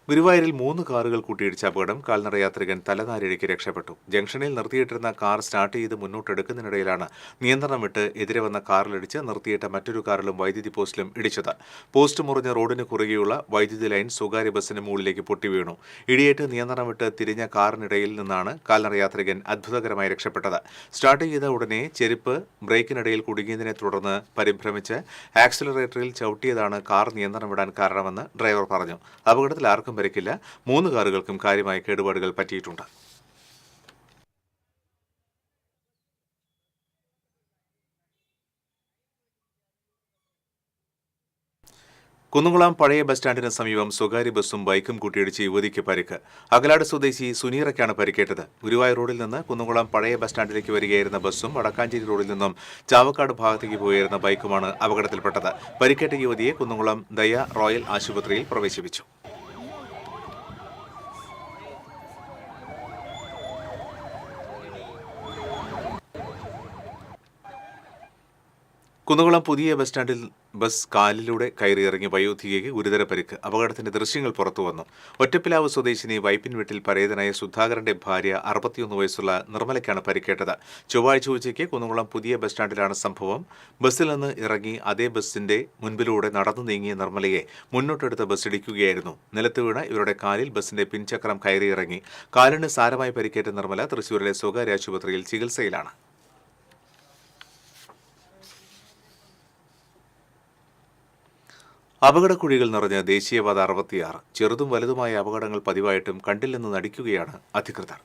ഗുരുവായൂരിൽ 3 കാറുകൾ കൂട്ടിയിടിച്ച അപകടം. കാൽനട യാത്രികൻ തലനാരിഴയ്ക്ക് രക്ഷപ്പെട്ടു. ജംഗ്ഷനിൽ നിർത്തിയിട്ടിരുന്ന കാർ സ്റ്റാർട്ട് ചെയ്ത് മുന്നോട്ടെടുക്കുന്നതിനിടയിലാണ് നിയന്ത്രണം വിട്ട് എതിരെ വന്ന കാറിലിടിച്ച് നിർത്തിയിട്ട മറ്റൊരു കാറിലും വൈദ്യുതി പോസ്റ്റിലും ഇടിച്ചത്. പോസ്റ്റ് മുറിഞ്ഞ റോഡിന് കുറുകെയുള്ള വൈദ്യുതി ലൈൻ സ്വകാര്യ ബസ്സിന് മുകളിലേക്ക് പൊട്ടിവീണു. ഇടിയേറ്റ് നിയന്ത്രണം വിട്ട് തിരിഞ്ഞ കാറിനിടയിൽ നിന്നാണ് കാൽനട യാത്രികൻ അത്ഭുതകരമായി രക്ഷപ്പെട്ടത്. സ്റ്റാർട്ട് ചെയ്ത ഉടനെ ചെരുപ്പ് ബ്രേക്കിനിടയിൽ കുടുങ്ങിയതിനെ തുടർന്ന് പരിഭ്രമിച്ച് ആക്സിലറേറ്ററിൽ ചവിട്ടിയതാണ് കാർ നിയന്ത്രണം വിടാൻ കാരണമെന്ന് ഡ്രൈവർ പറഞ്ഞു. അപകടത്തിൽ ആർക്കും പരിക്കില്ല. 3 കാറുകൾക്കും കാര്യമായ കേടുപാടുകൾ പറ്റിയിട്ടുണ്ട്. കുന്നംകുളം പഴയ ബസ് സ്റ്റാൻഡിന് സമീപം സ്വകാര്യ ബസ്സും ബൈക്കും കൂട്ടിയിടിച്ച് യുവതിക്ക് പരിക്ക്. അകലാട് സ്വദേശി സുനീറയ്ക്കാണ് പരിക്കേറ്റത്. ഗുരുവായൂർ റോഡിൽ നിന്ന് കുന്നംകുളം പഴയ ബസ് സ്റ്റാൻഡിലേക്ക് വരികയായിരുന്ന ബസ്സും വടക്കാഞ്ചേരി റോഡിൽ നിന്നും ചാവക്കാട് ഭാഗത്തേക്ക് പോയിരുന്ന ബൈക്കുമാണ് അപകടത്തിൽപ്പെട്ടത്. പരിക്കേറ്റ യുവതിയെ കുന്നംകുളം ദയ റോയൽ ആശുപത്രിയിൽ പ്രവേശിപ്പിച്ചു. കുന്നംകുളം പുതിയ ബസ് സ്റ്റാൻഡിൽ ബസ് കാലിലൂടെ കയറിയിറങ്ങി വയോധികയ്ക്ക് ഗുരുതര പരിക്ക്. അപകടത്തിന്റെ ദൃശ്യങ്ങൾ പുറത്തുവന്നു. ഒറ്റപ്പിലാവ് സ്വദേശിനി വൈപ്പിൻ വീട്ടിൽ പരേതനായ സുധാകരന്റെ ഭാര്യ 61 വയസ്സുള്ള നിർമ്മലയ്ക്കാണ് പരിക്കേറ്റത്. ചൊവ്വാഴ്ച ഉച്ചയ്ക്ക് കുന്നംകുളം പുതിയ ബസ് സ്റ്റാൻഡിലാണ് സംഭവം. ബസ്സിൽ നിന്ന് ഇറങ്ങി അതേ ബസ്സിന്റെ മുൻപിലൂടെ നടന്നു നീങ്ങിയ നിർമ്മലയെ മുന്നോട്ടെടുത്ത ബസ് ഇടിക്കുകയായിരുന്നു. നിലത്ത് വീണ ഇവരുടെ കാലിൽ ബസ്സിന്റെ പിൻചക്രം കയറിയിറങ്ങി. കാലിന് സാരമായി പരിക്കേറ്റ നിർമ്മല തൃശൂരിലെ സ്വകാര്യ ആശുപത്രിയിൽ ചികിത്സയിലാണ്. അപകടക്കുഴികൾ നിറഞ്ഞ ദേശീയപാത 66. ചെറുതും വലുതുമായ അപകടങ്ങൾ പതിവായിട്ടും കണ്ടില്ലെന്ന് നടിക്കുകയാണ് അധികൃതർ.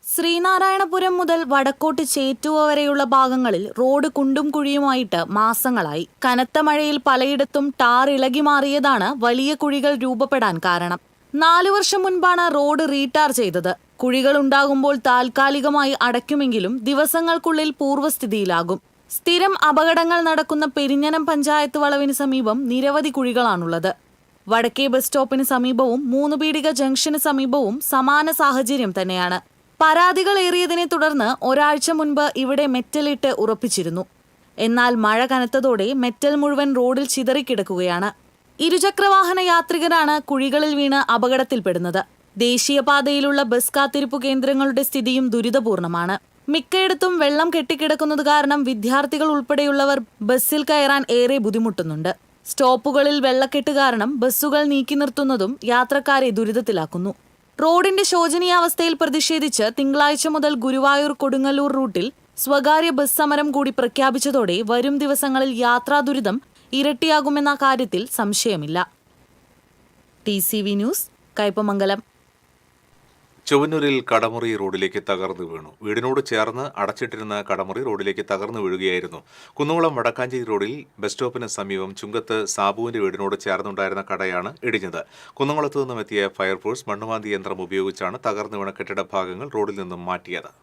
ശ്രീനാരായണപുരം മുതൽ വടക്കോട്ട് ചേറ്റുവ വരെയുള്ള ഭാഗങ്ങളിൽ റോഡ് കുണ്ടും കുഴിയുമായിട്ട് മാസങ്ങളായി. കനത്ത മഴയിൽ പലയിടത്തും ടാർ ഇളകി മാറിയതാണ് വലിയ കുഴികൾ രൂപപ്പെടാൻ കാരണം. 4 വർഷം മുൻപാണ് റോഡ് റീടാർ ചെയ്തത്. കുഴികൾ ഉണ്ടാകുമ്പോൾ താൽക്കാലികമായി അടയ്ക്കുമെങ്കിലും ദിവസങ്ങൾക്കുള്ളിൽ പൂർവ്വസ്ഥിതിയിലാകും. സ്ഥിരം അപകടങ്ങൾ നടക്കുന്ന പെരിഞ്ഞനം പഞ്ചായത്ത് വളവിന് സമീപം നിരവധി കുഴികളാണുള്ളത്. വടക്കേ ബസ് സ്റ്റോപ്പിന് സമീപവും മൂന്നുപീടിക ജംഗ്ഷന് സമീപവും സമാന സാഹചര്യം തന്നെയാണ്. പരാതികൾ ഏറിയതിനെ തുടർന്ന് ഒരാഴ്ച മുൻപ് ഇവിടെ മെറ്റലിട്ട് ഉറപ്പിച്ചിരുന്നു. എന്നാൽ മഴ കനത്തതോടെ മെറ്റൽ മുഴുവൻ റോഡിൽ ചിതറിക്കിടക്കുകയാണ്. ഇരുചക്രവാഹന യാത്രികരാണ് കുഴികളിൽ വീണ് അപകടത്തിൽപ്പെടുന്നത്. ദേശീയപാതയിലുള്ള ബസ് കാത്തിരിപ്പു കേന്ദ്രങ്ങളുടെ സ്ഥിതിയും ദുരിതപൂർണമാണ്. മിക്കയിടത്തും വെള്ളം കെട്ടിക്കിടക്കുന്നത് കാരണം വിദ്യാർത്ഥികൾ ഉൾപ്പെടെയുള്ളവർ ബസ്സിൽ കയറാൻ ഏറെ ബുദ്ധിമുട്ടുന്നുണ്ട്. സ്റ്റോപ്പുകളിൽ വെള്ളക്കെട്ട് കാരണം ബസ്സുകൾ നീക്കി നിർത്തുന്നതും യാത്രക്കാരെ ദുരിതത്തിലാക്കുന്നു. റോഡിന്റെ ശോചനീയാവസ്ഥയിൽ പ്രതിഷേധിച്ച് തിങ്കളാഴ്ച മുതൽ ഗുരുവായൂർ കൊടുങ്ങല്ലൂർ റൂട്ടിൽ സ്വകാര്യ ബസ് സമരം കൂടി പ്രഖ്യാപിച്ചതോടെ വരും ദിവസങ്ങളിൽ യാത്രാ ദുരിതം ഇരട്ടിയാകുമെന്ന കാര്യത്തിൽ സംശയമില്ല. TCV news, Kaipamangalam. ചൊവ്വന്നൂരിൽ കടമുറി റോഡിലേക്ക് തകർന്നു വീണു. വീടിനോട് ചേർന്ന് അടച്ചിട്ടിരുന്ന കടമുറി റോഡിലേക്ക് തകർന്നു വീഴുകയായിരുന്നു. കുന്നംകുളം വടക്കാഞ്ചേരി റോഡിൽ ബസ് സ്റ്റോപ്പിന് സമീപം ചുങ്കത്ത് സാബുവിന്റെ വീടിനോട് ചേർന്നുണ്ടായിരുന്ന കടയാണ് ഇടിഞ്ഞത്. കുന്നംകുളത്തു നിന്നും എത്തിയ ഫയർഫോഴ്സ് മണ്ണുമാന്തി യന്ത്രം ഉപയോഗിച്ചാണ് തകർന്നു വീണ കെട്ടിട ഭാഗങ്ങൾ റോഡിൽ നിന്നും മാറ്റിയത്.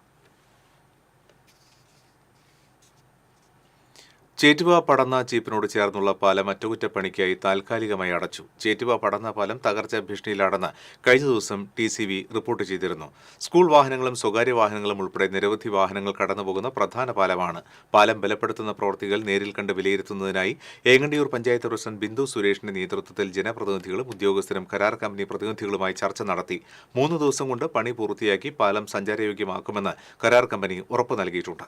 ചേറ്റുവ പടന്ന ചീപ്പിനോട് ചേർന്നുള്ള പാലം അറ്റകുറ്റപ്പണിക്കായി താൽക്കാലികമായി അടച്ചു. ചേറ്റുവ പടന്ന പാലം തകർച്ച ഭീഷണിയിലാണെന്ന് കഴിഞ്ഞ ദിവസം TCV റിപ്പോർട്ട് ചെയ്തിരുന്നു. സ്കൂൾ വാഹനങ്ങളും സ്വകാര്യ വാഹനങ്ങളും ഉൾപ്പെടെ നിരവധി വാഹനങ്ങൾ കടന്നുപോകുന്ന പ്രധാന പാലമാണ്. പാലം ബലപ്പെടുത്തുന്ന പ്രവൃത്തികൾ നേരിൽ കണ്ട് വിലയിരുത്തുന്നതിനായി ഏങ്ങണ്ടിയൂർ പഞ്ചായത്ത് പ്രസിഡന്റ് ബിന്ദു സുരേഷിന്റെ നേതൃത്വത്തിൽ ജനപ്രതിനിധികളും ഉദ്യോഗസ്ഥരും കരാർ കമ്പനി പ്രതിനിധികളുമായി ചർച്ച നടത്തി. 3 ദിവസം കൊണ്ട് പണി പൂർത്തിയാക്കി പാലം സഞ്ചാരയോഗ്യമാക്കുമെന്ന് കരാർ കമ്പനി ഉറപ്പു നൽകിയിട്ടുണ്ട്.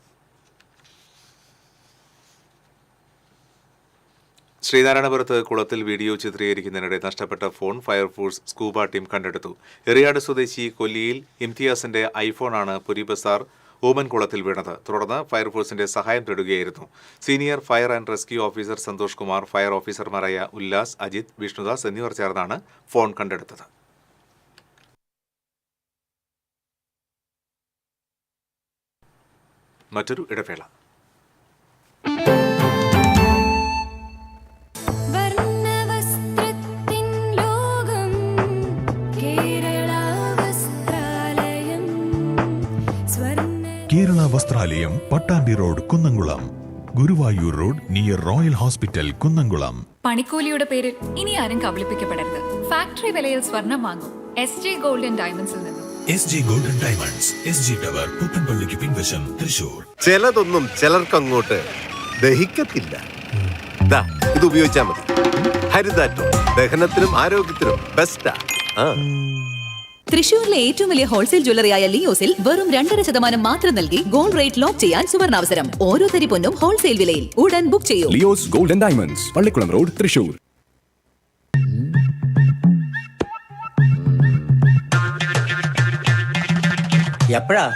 ശ്രീനാരായണപുരത്ത് കുളത്തിൽ വീഡിയോ ചിത്രീകരിക്കുന്നതിനിടെ നഷ്ടപ്പെട്ട ഫോൺ ഫയർഫോഴ്സ് സ്കൂബ ടീം കണ്ടെടുത്തു. എറിയാട് സ്വദേശി കൊല്ലിയിൽ ഇംതിയാസിന്റെ ഐഫോണാണ് പുരിബസാർ ഓമൻകുളത്തിൽ വീണത്. തുടർന്ന് ഫയർഫോഴ്സിന്റെ സഹായം തേടുകയായിരുന്നു. Senior fire and rescue officer Santhosh Kumar, fire ഓഫീസർമാരായ ഉല്ലാസ്, അജിത്, വിഷ്ണുദാസ് എന്നിവർ ചേർന്നാണ് ഫോൺ കണ്ടെടുത്തത്. മറ്റൊരു ഇടവേള. Kerala Vasthralayam, Pattambi road, Kunnamkulam. Guruvayur road near royal hospital, Kunnamkulam. പണിക്കൂലിയുടെ പേരിൽ ഇനി ആരും കബളിപ്പിക്കപ്പെടരുത്. ഫാക്ടറി വിലയിൽ സ്വർണം വാങ്ങും SG ഗോൾഡൻ ഡയമണ്ട്സിൽ നിന്നും. SG golden diamonds, SG tower, പുത്തൻപള്ളിക്ക് പിൻവശം, തൃശൂർ. ചിലതൊന്നും ചിലർക്കങ്ങോട്ട് ദഹിക്കത്തില്ല. ഇത് ഉപയോഗിച്ചാൽ മതി. ഹരിതാറ്റോ ദഹനത്തിനും ആരോഗ്യത്തിനും ബെസ്റ്റാ. തൃശൂരിലെ ഏറ്റവും വലിയ ഹോൾസെയിൽ ജ്വല്ലറിയായ ലിയോസിൽ വെറും 2.5% മാത്രം നൽകി ഗോൾഡ് റേറ്റ് ലോക്ക് ചെയ്യാൻ സുവർണാവസരം. ഓരോ തരി പൊന്നും ഹോൾസെയിൽ വിലയിൽ. ഉടൻ ബുക്ക് ചെയ്യൂ. Leo's golden diamonds, Pallikkulam road, Thrissur. എപ്പോഴാ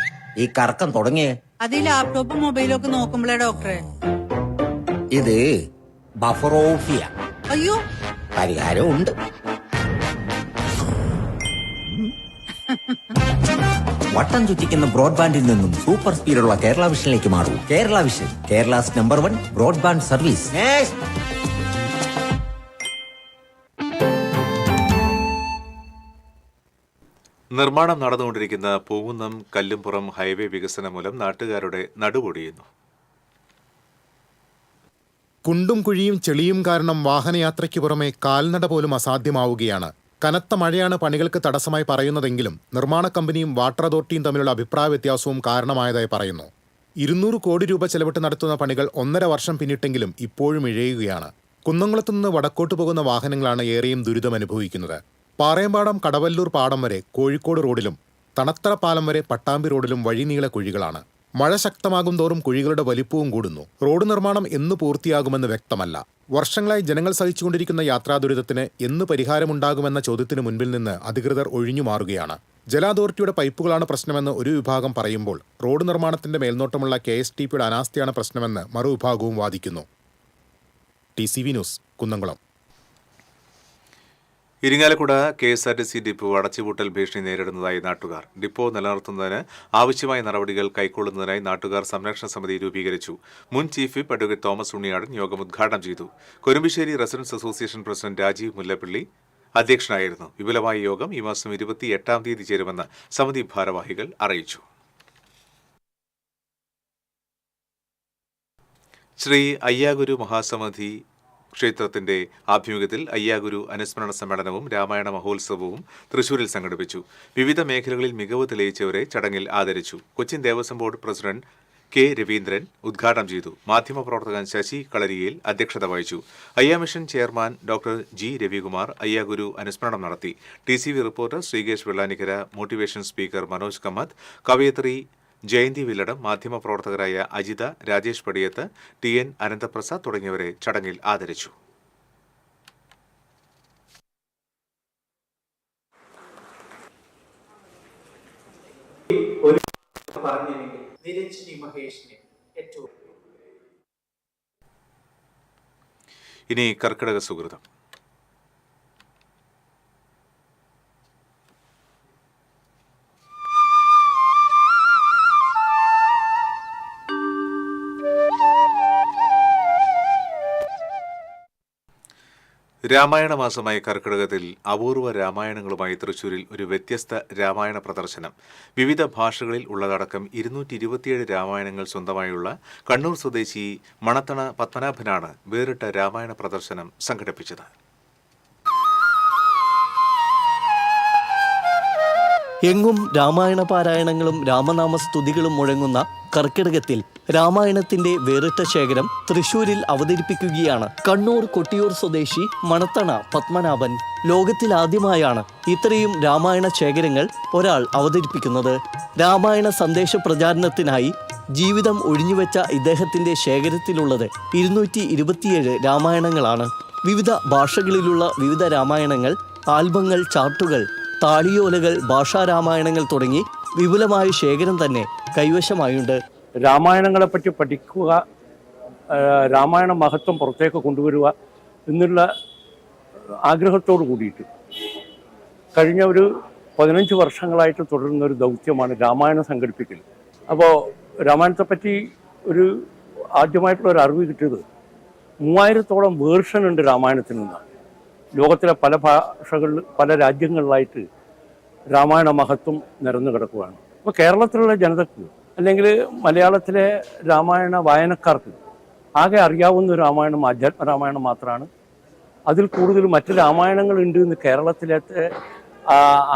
ഈ കറക്കം തുടങ്ങിയേ? അത് ഈ ലാപ്ടോപ്പും മൊബൈലും ഒക്കെ നോക്കുമ്പോഴേ ഡോക്ടറെ. ഇത് ബഫറോഫിയ. അയ്യോ, പരിഹാരമുണ്ട്. വട്ടം ചുറ്റിക്കുന്ന ബ്രോഡ്ബാൻഡിൽ നിന്നും സൂപ്പർ സ്പീഡുള്ള കേരള വിഷനിലേക്ക് മാറൂ. Kerala vision, Kerala's number 1 broadband service. നിർമ്മാണം നടന്നുകൊണ്ടിരിക്കുന്ന പൂങ്കുന്നം കല്ലുംപുറം ഹൈവേ വികസനം മൂലം നാട്ടുകാരുടെ നടുവൊടിയുന്നു. കുണ്ടും കുഴിയും ചെളിയും കാരണം വാഹനയാത്രയ്ക്ക് പുറമെ കാൽനട പോലും അസാധ്യമാവുകയാണ്. കനത്ത മഴയാണ് പണികൾക്ക് തടസ്സമായി പറയുന്നതെങ്കിലും നിർമ്മാണ കമ്പനിയും വാട്ടർ അതോറിറ്റിയും തമ്മിലുള്ള അഭിപ്രായ വ്യത്യാസവും കാരണമായതായി പറയുന്നു. 200 കോടി രൂപ ചെലവിട്ട് നടത്തുന്ന പണികൾ 1.5 വർഷം പിന്നിട്ടെങ്കിലും ഇപ്പോഴും ഇഴയുകയാണ്. കുന്നംകുളത്തു നിന്ന് വടക്കോട്ട് പോകുന്ന വാഹനങ്ങളാണ് ഏറെയും ദുരിതമനുഭവിക്കുന്നത്. പാറയമ്പാടം കടവല്ലൂർ പാടം വരെ കോഴിക്കോട് റോഡിലും തണത്തറ പാലം വരെ പട്ടാമ്പി റോഡിലും വഴിനീള കുഴികളാണ്. മഴ ശക്തമാകും തോറും കുഴികളുടെ വലിപ്പവും കൂടുന്നു. റോഡ് നിർമ്മാണം എന്ന് പൂർത്തിയാകുമെന്ന് വ്യക്തമല്ല. വർഷങ്ങളായി ജനങ്ങൾ സഹിച്ചുകൊണ്ടിരിക്കുന്ന യാത്രാ ദുരിതത്തിന് എന്ന് പരിഹാരമുണ്ടാകുമെന്ന ചോദ്യത്തിന് മുൻപിൽ നിന്ന് അധികൃതർ ഒഴിഞ്ഞു മാറുകയാണ്. ജല അതോറിറ്റിയുടെ പൈപ്പുകളാണ് പ്രശ്നമെന്ന് ഒരു വിഭാഗം പറയുമ്പോൾ റോഡ് നിർമ്മാണത്തിന്റെ മേൽനോട്ടമുള്ള KSTPയുടെ അനാസ്ഥയാണ് പ്രശ്നമെന്ന് മറുവിഭാഗവും വാദിക്കുന്നു. TCV news, Kunnamkulam. Irinjalakuda KSRTC depot അടച്ചുപൂട്ടൽ ഭീഷണി നേരിടുന്നതായി നാട്ടുകാർ. ഡിപ്പോ നിലനിർത്തുന്നതിന് ആവശ്യമായ നടപടികൾ കൈക്കൊള്ളുന്നതിനായി നാട്ടുകാർ സംരക്ഷണ സമിതി രൂപീകരിച്ചു. മുൻ chief whip advocate Thomas Unniyadan യോഗം ഉദ്ഘാടനം ചെയ്തു. Kurumbissery residents association president Rajeev Mullappally അധ്യക്ഷനായിരുന്നു. വിപുലമായ യോഗം ഈ മാസം 28-ാം തീയതി ചേരുമെന്ന് സമിതി ഭാരവാഹികൾ അറിയിച്ചു. ശ്രീ അയ്യാഗുരു മഹാസമാധി ക്ഷേത്രത്തിന്റെ ആഭിമുഖ്യത്തിൽ അയ്യാഗുരു അനുസ്മരണ സമ്മേളനവും രാമായണ മഹോത്സവവും തൃശൂരിൽ സംഘടിപ്പിച്ചു. വിവിധ മേഖലകളിൽ മികവ് തെളിയിച്ചവരെ ചടങ്ങിൽ ആദരിച്ചു. Cochin Devaswom board president K. Raveendran ഉദ്ഘാടനം ചെയ്തു. മാധ്യമപ്രവർത്തകൻ ശശി കളരിയിൽ അധ്യക്ഷത വഹിച്ചു. അയ്യാമിഷൻ ചെയർമാൻ ഡോക്ടർ G. രവികുമാർ അയ്യാഗുരു അനുസ്മരണം നടത്തി. TCV reporter Sreekesh Vellanikkara, motivation speaker Manoj Kammath, കവയത്രി ജയന്തി വില്ലടം, മാധ്യമപ്രവർത്തകരായ അജിത, രാജേഷ് പടിയത്ത്, TN അനന്തപ്രസാദ് തുടങ്ങിയവരെ ചടങ്ങിൽ ആദരിച്ചു. ഇനി കർക്കിടക സുകൃതം. രാമായണ മാസമായ കർക്കിടകത്തിൽ അപൂർവ രാമായണങ്ങളുമായി തൃശൂരിൽ ഒരു വ്യത്യസ്ത രാമായണ പ്രദർശനം. വിവിധ ഭാഷകളിൽ ഉള്ളതടക്കം 227 രാമായണങ്ങൾ സ്വന്തമായുള്ള കണ്ണൂർ സ്വദേശി മണത്തണ പത്മനാഭനാണ് വേറിട്ട രാമായണ പ്രദർശനം സംഘടിപ്പിച്ചത്. എങ്ങും രാമായണ പാരായണങ്ങളും രാമനാമ സ്തുതികളും മുഴങ്ങുന്ന കർക്കിടകത്തിൽ രാമായണത്തിന്റെ വേറിട്ട ശേഖരം തൃശൂരിൽ അവതരിപ്പിക്കുകയാണ് കണ്ണൂർ കൊട്ടിയൂർ സ്വദേശി മണത്തണ പത്മനാഭൻ. ലോകത്തിലാദ്യമായാണ് ഇത്രയും രാമായണ ശേഖരങ്ങൾ ഒരാൾ അവതരിപ്പിക്കുന്നത്. രാമായണ സന്ദേശ പ്രചാരണത്തിനായി ജീവിതം ഒഴിഞ്ഞുവെച്ച ഇദ്ദേഹത്തിന്റെ ശേഖരത്തിലുള്ളത് 227 രാമായണങ്ങളാണ്. വിവിധ ഭാഷകളിലുള്ള വിവിധ രാമായണങ്ങൾ, ആൽബങ്ങൾ, ചാർട്ടുകൾ, താളിയോലകൾ, ഭാഷാരാമായണങ്ങൾ തുടങ്ങി വിപുലമായ ശേഖരം തന്നെ കൈവശമായുണ്ട്. രാമായണങ്ങളെപ്പറ്റി പഠിക്കുക, രാമായണ മഹത്വം പുറത്തേക്ക് കൊണ്ടുവരിക എന്നുള്ള ആഗ്രഹത്തോടു കൂടിയിട്ട് കഴിഞ്ഞ ഒരു 15 വർഷങ്ങളായിട്ട് തുടരുന്ന ഒരു ദൗത്യമാണ് രാമായണം സംഘടിപ്പിക്കൽ. അപ്പോൾ രാമായണത്തെപ്പറ്റി ഒരു ആദ്യമായിട്ടുള്ള ഒരു അറിവ് കിട്ടിയത് 3000-ഓളം വേർഷൻ ഉണ്ട് രാമായണത്തിൽ നിന്ന്. ലോകത്തിലെ പല ഭാഷകളിൽ പല രാജ്യങ്ങളിലായിട്ട് രാമായണ മഹത്വം നിരന്നു കിടക്കുകയാണ്. അപ്പോൾ കേരളത്തിലുള്ള ജനതക്ക് അല്ലെങ്കിൽ മലയാളത്തിലെ രാമായണ വായനക്കാർക്ക് ആകെ അറിയാവുന്ന ഒരു രാമായണം ആധ്യാത്മ രാമായണം മാത്രമാണ്. അതിൽ കൂടുതൽ മറ്റ് രാമായണങ്ങളുണ്ട് എന്ന് കേരളത്തിലെ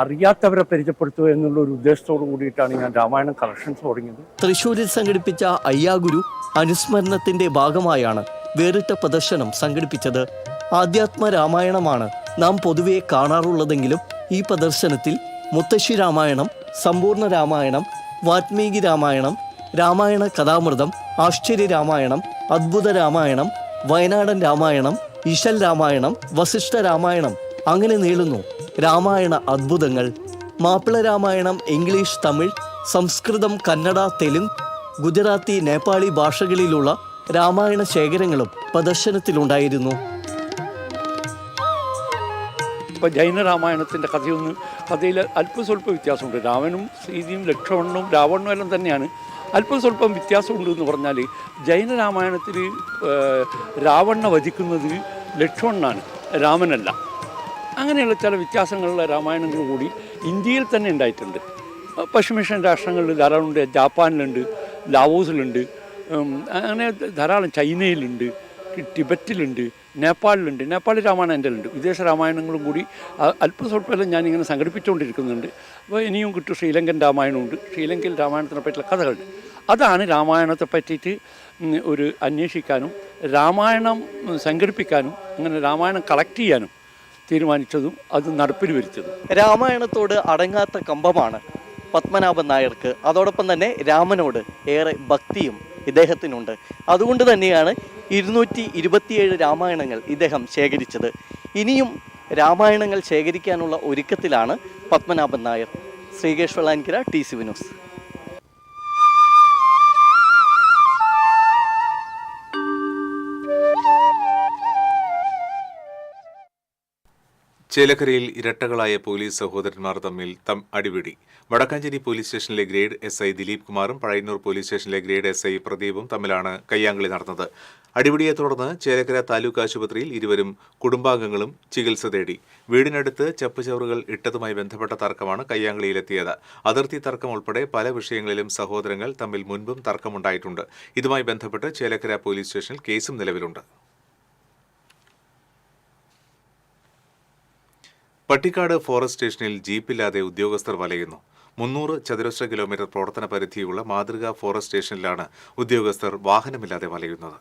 അറിയാത്തവരെ പരിചയപ്പെടുത്തുക എന്നുള്ള ഒരു ഉദ്ദേശത്തോടു കൂടിയിട്ടാണ് ഞാൻ രാമായണം കളക്ഷൻസ് തുടങ്ങിയത്. തൃശ്ശൂരിൽ സംഘടിപ്പിച്ച അയ്യാഗുരു അനുസ്മരണത്തിന്റെ ഭാഗമായാണ് വേറിട്ട പ്രദർശനം സംഘടിപ്പിച്ചത്. ആധ്യാത്മ രാമായണമാണ് നാം പൊതുവെ കാണാറുള്ളതെങ്കിലും ഈ പ്രദർശനത്തിൽ മുത്തശ്ശി രാമായണം, സമ്പൂർണ്ണ രാമായണം, വാൽമീകി രാമായണം, രാമായണ കഥാമൃതം, ആശ്ചര്യ രാമായണം, അദ്ഭുത രാമായണം, വയനാടൻ രാമായണം, ഇശൽ രാമായണം, വസിഷ്ഠ രാമായണം, അങ്ങനെ നീളുന്നു രാമായണ അദ്ഭുതങ്ങൾ. മാപ്പിള രാമായണം ഇംഗ്ലീഷ്, തമിഴ്, സംസ്കൃതം, കന്നഡ, തെലുങ്ക്, ഗുജറാത്തി, നേപ്പാളി ഭാഷകളിലുള്ള രാമായണ ശേഖരങ്ങളും പ്രദർശനത്തിലുണ്ടായിരുന്നു. ഇപ്പോൾ ജൈന രാമായണത്തിൻ്റെ കഥയിൽ അല്പസ്വല്പ വ്യത്യാസമുണ്ട്. രാമനും സീതയും ലക്ഷ്മണനും രാവണനും എല്ലാം തന്നെയാണ്. അല്പസ്വല്പം വ്യത്യാസമുണ്ട് എന്ന് പറഞ്ഞാൽ ജൈന രാമായണത്തിൽ രാവണനെ വധിക്കുന്നത് ലക്ഷ്മണനാണ്, രാമനല്ല. അങ്ങനെയുള്ള ചില വ്യത്യാസങ്ങളുള്ള രാമായണങ്ങൾ കൂടി ഇന്ത്യയിൽ തന്നെ ഉണ്ടായിട്ടുണ്ട്. പശ്ചിമേഷ്യൻ രാഷ്ട്രങ്ങളിൽ ധാരാളമുണ്ട്. ജാപ്പാനിലുണ്ട്, ലാവോസിലുണ്ട്, അങ്ങനെ ധാരാളം ചൈനയിലുണ്ട്, ടിബറ്റിലുണ്ട്, നേപ്പാളിലുണ്ട്. നേപ്പാളി രാമായണം എൻ്റെ ഉണ്ട്. വിദേശ രാമായണങ്ങളും കൂടി അല്പസ്വല്പമെല്ലാം ഞാനിങ്ങനെ സംഘടിപ്പിച്ചുകൊണ്ടിരിക്കുന്നുണ്ട്. അപ്പോൾ ഇനിയും കിട്ടും. ശ്രീലങ്കൻ രാമായണമുണ്ട്. ശ്രീലങ്കയിൽ രാമായണത്തിനെ പറ്റിയുള്ള കഥകളുണ്ട്. അതാണ് രാമായണത്തെ പറ്റിയിട്ട് ഒരു അന്വേഷിക്കാനും രാമായണം സംഘടിപ്പിക്കാനും അങ്ങനെ രാമായണം കളക്ട് ചെയ്യാനും തീരുമാനിച്ചതും അത് നടപ്പിൽ വരുത്തിയതും. രാമായണത്തോട് അടങ്ങാത്ത കമ്പമാണ് പത്മനാഭൻ നായർക്ക്. അതോടൊപ്പം തന്നെ രാമനോട് ഏറെ ഭക്തിയും ഇദ്ദേഹത്തിനുണ്ട്. അതുകൊണ്ട് തന്നെയാണ് 227 രാമായണങ്ങൾ ഇദ്ദേഹം ശേഖരിച്ചത്. ഇനിയും രാമായണങ്ങൾ ശേഖരിക്കാനുള്ള ഒരുക്കത്തിലാണ് പത്മനാഭൻ നായർ. Sreekesh Vellanikkara, TCV news. ചേലക്കരയിൽ ഇരട്ടകളായ പോലീസ് സഹോദരന്മാർ തമ്മിൽ അടിപിടി. വടക്കാഞ്ചേരി പോലീസ് സ്റ്റേഷനിലെ ഗ്രേഡ് SI ദിലീപ് കുമാറും പഴയന്നൂർ പോലീസ് സ്റ്റേഷനിലെ ഗ്രേഡ് SI പ്രദീപും തമ്മിലാണ് കയ്യാങ്കളി നടന്നത്. അടിപിടിയെ തുടർന്ന് ചേലക്കര താലൂക്ക് ആശുപത്രിയിൽ ഇരുവരും കുടുംബാംഗങ്ങളും ചികിത്സ തേടി. വീടിനടുത്ത് ചപ്പുചവറുകൾ ഇട്ടതുമായി ബന്ധപ്പെട്ട തർക്കമാണ് കയ്യാങ്കളിയിലെത്തിയത്. അതിർത്തി തർക്കം ഉൾപ്പെടെ പല വിഷയങ്ങളിലും സഹോദരങ്ങൾ തമ്മിൽ മുൻപും തർക്കമുണ്ടായിട്ടുണ്ട്. ഇതുമായി ബന്ധപ്പെട്ട് ചേലക്കര പോലീസ് സ്റ്റേഷനിൽ കേസും നിലവിലുണ്ട്. പട്ടിക്കാട് ഫോറസ്റ്റ് സ്റ്റേഷനിൽ ജീപ്പില്ലാതെ ഉദ്യോഗസ്ഥർ വലയുന്നു. 300 ചതുരശ്ര കിലോമീറ്റർ പ്രവർത്തന പരിധിയുള്ള മാതൃകാ ഫോറസ്റ്റ് സ്റ്റേഷനിലാണ് ഉദ്യോഗസ്ഥർ വാഹനമില്ലാതെ വലയുന്നത്.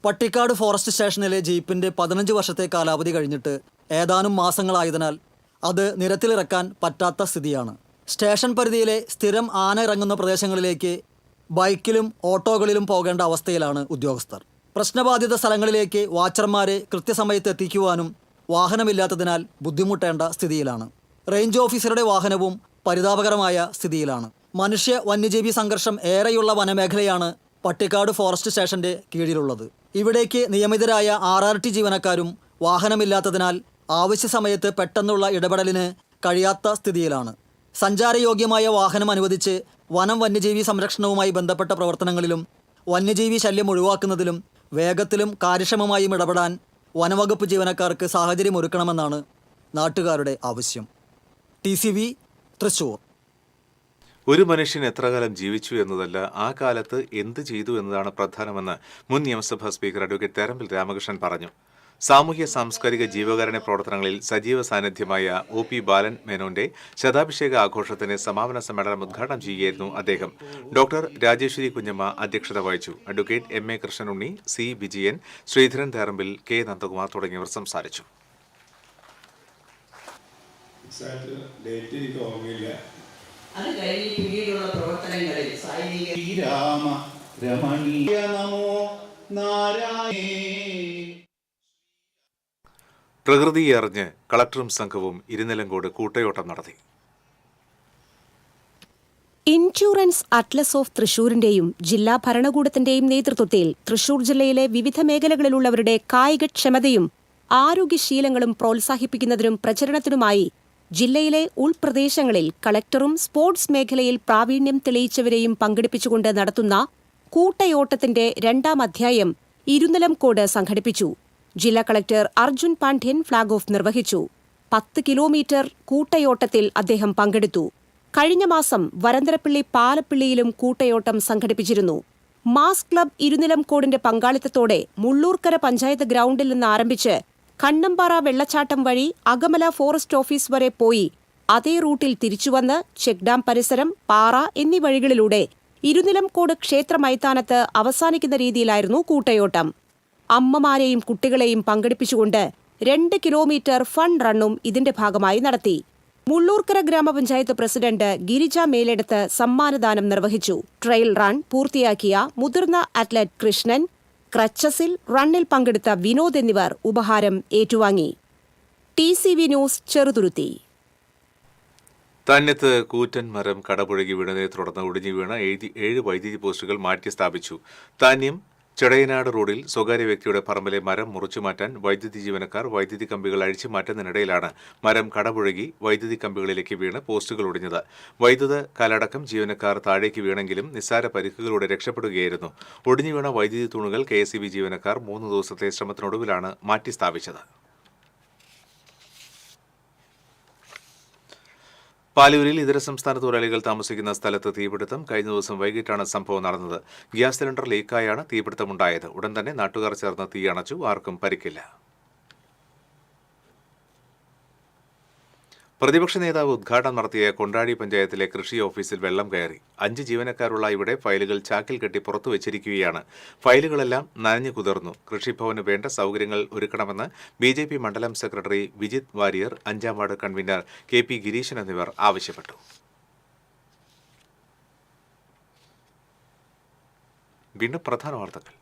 പട്ടിക്കാട് ഫോറസ്റ്റ് സ്റ്റേഷനിലെ ജീപ്പിന്റെ 15 വർഷത്തെ കാലാവധി കഴിഞ്ഞിട്ട് ഏതാനും മാസങ്ങളായതിനാൽ അത് നിരത്തിലിറക്കാൻ പറ്റാത്ത സ്ഥിതിയാണ്. സ്റ്റേഷൻ പരിധിയിലെ സ്ഥിരം ആന ഇറങ്ങുന്ന പ്രദേശങ്ങളിലേക്ക് ബൈക്കിലും ഓട്ടോകളിലും പോകേണ്ട അവസ്ഥയിലാണ് ഉദ്യോഗസ്ഥർ. പ്രശ്നബാധിത സ്ഥലങ്ങളിലേക്ക് വാച്ചർമാരെ കൃത്യസമയത്ത് എത്തിക്കുവാനും വാഹനമില്ലാത്തതിനാൽ ബുദ്ധിമുട്ടേണ്ട സ്ഥിതിയിലാണ്. റേഞ്ച് ഓഫീസറുടെ വാഹനവും പരിതാപകരമായ സ്ഥിതിയിലാണ്. മനുഷ്യ വന്യജീവി സംഘർഷം ഏറെയുള്ള വനമേഖലയാണ് പട്ടിക്കാട് ഫോറസ്റ്റ് സ്റ്റേഷന്റെ കീഴിലുള്ളത്. ഇവിടേക്ക് നിയമിതരായ RRT ജീവനക്കാരും വാഹനമില്ലാത്തതിനാൽ ആവശ്യ സമയത്ത് പെട്ടെന്നുള്ള ഇടപെടലിന് കഴിയാത്ത സ്ഥിതിയിലാണ്. സഞ്ചാരയോഗ്യമായ വാഹനം അനുവദിച്ച് വനം വന്യജീവി സംരക്ഷണവുമായി ബന്ധപ്പെട്ട പ്രവർത്തനങ്ങളിലും വന്യജീവി ശല്യം ഒഴിവാക്കുന്നതിലും വേഗത്തിലും കാര്യക്ഷമമായും ഇടപെടാൻ വനവകുപ്പ് ജീവനക്കാർക്ക് സാഹചര്യമൊരുക്കണമെന്നാണ് നാട്ടുകാരുടെ ആവശ്യം. TCV തൃശൂർ. ഒരു മനുഷ്യൻ എത്ര കാലം ജീവിച്ചു എന്നതല്ല, ആ കാലത്ത് എന്ത് ചെയ്തു എന്നതാണ് പ്രധാനമെന്ന് മുൻ നിയമസഭാ സ്പീക്കർ അഡ്വക്കേറ്റ് തേരമ്പിൽ രാമകൃഷ്ണൻ പറഞ്ഞു. സാമൂഹ്യ സാംസ്കാരിക ജീവകാരുണ്യ പ്രവർത്തനങ്ങളിൽ സജീവ സാന്നിധ്യമായ OP ബാലൻ മേനോന്റെ ശതാഭിഷേക ആഘോഷത്തിന് സമാപന സമ്മേളനം ഉദ്ഘാടനം ചെയ്യുകയായിരുന്നു അദ്ദേഹം. ഡോക്ടർ രാജേശ്വരി കുഞ്ഞമ്മ അധ്യക്ഷത വഹിച്ചു. Advocate MA Krishnanunni, C Vijayan, Sreedharan തേറമ്പിൽ, K നന്ദകുമാർ തുടങ്ങിയവർ സംസാരിച്ചു. പ്രകൃതിയെ അറിഞ്ഞ് കളക്ടറും സംഘവും ഇരുനിലങ്കോട് കൂട്ടയോട്ടം നടത്തി. ഇൻഷുറൻസ് അറ്റ്ലസ് ഓഫ് തൃശൂരിന്റെയും ജില്ലാ ഭരണകൂടത്തിന്റെയും നേതൃത്വത്തിൽ തൃശൂർ ജില്ലയിലെ വിവിധ മേഖലകളിലുള്ളവരുടെ കായികക്ഷമതയും ആരോഗ്യശീലങ്ങളും പ്രോത്സാഹിപ്പിക്കുന്നതിനും പ്രചരണത്തിനുമായി ജില്ലയിലെ ഉൾപ്രദേശങ്ങളിൽ കളക്ടറും സ്പോർട്സ് മേഖലയിൽ പ്രാവീണ്യം തെളിയിച്ചവരെയും പങ്കെടുപ്പിച്ചുകൊണ്ട് നടത്തുന്ന കൂട്ടയോട്ടത്തിന്റെ 2ാം അധ്യായം ഇരുനിലംകോട് സംഘടിപ്പിച്ചു. ജില്ലാ collector Arjun Pandian flag off നിർവഹിച്ചു. 10 കിലോമീറ്റർ കൂട്ടയോട്ടത്തിൽ അദ്ദേഹം പങ്കെടുത്തു. കഴിഞ്ഞ മാസം വരന്തരപ്പിള്ളി പാലപ്പിള്ളിയിലും കൂട്ടയോട്ടം സംഘടിപ്പിച്ചിരുന്നു. മാസ് ക്ലബ് ഇരുനിലംകോടിന്റെ പങ്കാളിത്തത്തോടെ മുള്ളൂർക്കര പഞ്ചായത്ത് ഗ്രൗണ്ടിൽ നിന്ന് ആരംഭിച്ച് കണ്ണമ്പാറ വെള്ളച്ചാട്ടം വഴി അകമല ഫോറസ്റ്റ് ഓഫീസ് വരെ പോയി അതേ റൂട്ടിൽ തിരിച്ചുവന്ന് ചെക്ക് ഡാം പരിസരം, പാറ എന്നീ വഴികളിലൂടെ ഇരുനിലംകോട് ക്ഷേത്ര മൈതാനത്ത് അവസാനിക്കുന്ന രീതിയിലായിരുന്നു കൂട്ടയോട്ടം. അമ്മമാരെയും കുട്ടികളെയും പങ്കെടുപ്പിച്ചുകൊണ്ട് 2 കിലോമീറ്റർ ഫൺ റണ്ണും ഇതിന്റെ ഭാഗമായി നടത്തി. മുള്ളൂർക്കര ഗ്രാമപഞ്ചായത്ത് പ്രസിഡന്റ് ഗിരിജ മേലെടുത്ത് സമ്മാനദാനം നിർവഹിച്ചു. ട്രയൽ റൺ പൂർത്തിയാക്കിയ മുതിർന്ന അത്ലറ്റ് കൃഷ്ണൻ, ക്രച്ചസിൽ റണ്ണിൽ പങ്കെടുത്ത വിനോദ് എന്നിവർ ഉപഹാരം ഏറ്റുവാങ്ങി. TCV news Cheruthuruthy. താന്യത്ത് കൂറ്റൻ മരം കടപുഴകി വീണതിനെ തുടർന്ന് ഒടിഞ്ഞു വീണ 7 വൈദ്യുതി പോസ്റ്റുകൾ മാറ്റി സ്ഥാപിച്ചു. താന്യം ചെടയനാട് റോഡിൽ സ്വകാര്യ വ്യക്തിയുടെ പറമ്പിലെ മരം മുറിച്ചുമാറ്റാൻ വൈദ്യുതി ജീവനക്കാർ വൈദ്യുതി കമ്പികൾ അഴിച്ചു മാറ്റുന്നതിനിടയിലാണ് മരം കടപുഴകി വൈദ്യുതി കമ്പികളിലേക്ക് വീണ് പോസ്റ്റുകൾ ഒടിഞ്ഞത്. വൈദ്യുത കാലടക്കം ജീവനക്കാർ താഴേക്ക് വീണെങ്കിലും നിസ്സാര പരിക്കുകളോടെ രക്ഷപ്പെടുകയായിരുന്നു. ഒടിഞ്ഞു വീണ വൈദ്യുതി തൂണുകൾ KSEB ജീവനക്കാർ 3 ദിവസത്തെ ശ്രമത്തിനൊടുവിലാണ് മാറ്റി സ്ഥാപിച്ചത്. പാലൂരിൽ ഇതര സംസ്ഥാന തൊഴിലാളികൾ താമസിക്കുന്ന സ്ഥലത്ത് തീപിടുത്തം. കഴിഞ്ഞ ദിവസം വൈകിട്ടാണ് സംഭവം നടന്നത്. ഗ്യാസ് സിലിണ്ടർ ലീക്കായാണ് തീപിടുത്തമുണ്ടായത്. ഉടൻ തന്നെ നാട്ടുകാർ ചേർന്ന് തീ അണച്ചു. ആർക്കും പരിക്കില്ല. പ്രതിപക്ഷ നേതാവ് ഉദ്ഘാടനം നടത്തിയ കൊണ്ടാഴി പഞ്ചായത്തിലെ കൃഷി ഓഫീസിൽ വെള്ളം കയറി. 5 ജീവനക്കാരുള്ള ഇവിടെ ഫയലുകൾ ചാക്കിൽ കെട്ടി പുറത്തു വച്ചിരിക്കുകയാണ്. ഫയലുകളെല്ലാം നനഞ്ഞു കുതിർന്നു. കൃഷിഭവന് വേണ്ട സൗകര്യങ്ങൾ ഒരുക്കണമെന്ന് BJP മണ്ഡലം സെക്രട്ടറി വിജിത് വാര്യർ, 5ാം വാർഡ് കൺവീനർ KP ഗിരീശൻ എന്നിവർ ആവശ്യപ്പെട്ടു. വീണ്ടും പ്രധാന വാർത്തകൾ.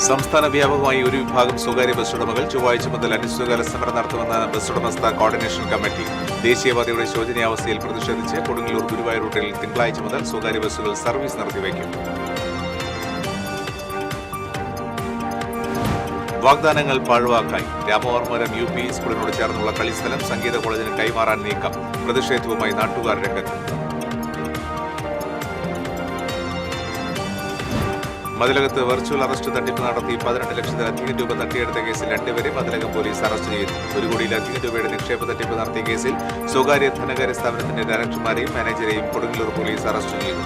സംസ്ഥാന വ്യാപകമായി ഒരു വിഭാഗം സ്വകാര്യ ബസ് ഉടമകൾ ചൊവ്വാഴ്ച മുതൽ അനിശ്ചിതകാല സമരം നടത്തുമെന്ന് ബസ് ഉടമസ്ഥ കോർഡിനേഷൻ കമ്മിറ്റി. ദേശീയപാതയുടെ ശോചനീയാവസ്ഥയിൽ പ്രതിഷേധിച്ച് കൊടുങ്ങല്ലൂർ ഗുരുവായൂർ റൂട്ടിൽ തിങ്കളാഴ്ച മുതൽ സ്വകാര്യ ബസ്സുകൾ സർവീസ് നിർത്തിവെക്കും. വാഗ്ദാനങ്ങൾ പാഴ്വാക്കായി. രാമവർമ്മപുരം UP സ്കൂളിനോട് ചേർന്നുള്ള കളിസ്ഥലം സംഗീത കോളേജിന് കൈമാറാൻ നീക്കം. പ്രതിഷേധവുമായി നാട്ടുകാർ രംഗത്ത്. മതിലകത്ത് വെർച്വൽ അറസ്റ്റ് തട്ടിപ്പ് നടത്തി 18 ലക്ഷത്തിലധികം രൂപ തട്ടിയെടുത്ത കേസിൽ 2 പേരെ മതിലകം പോലീസ് അറസ്റ്റ് ചെയ്തു. 1 കോടിയിലധികം രൂപയുടെ നിക്ഷേപ തട്ടിപ്പ് നടത്തിയ കേസിൽ സ്വകാര്യ ധനകാര്യ സ്ഥാപനത്തിന്റെ ഡയറക്ടർമാരെയും മാനേജരെയും കൊടുങ്ങല്ലൂർ പോലീസ് അറസ്റ്റ് ചെയ്തു.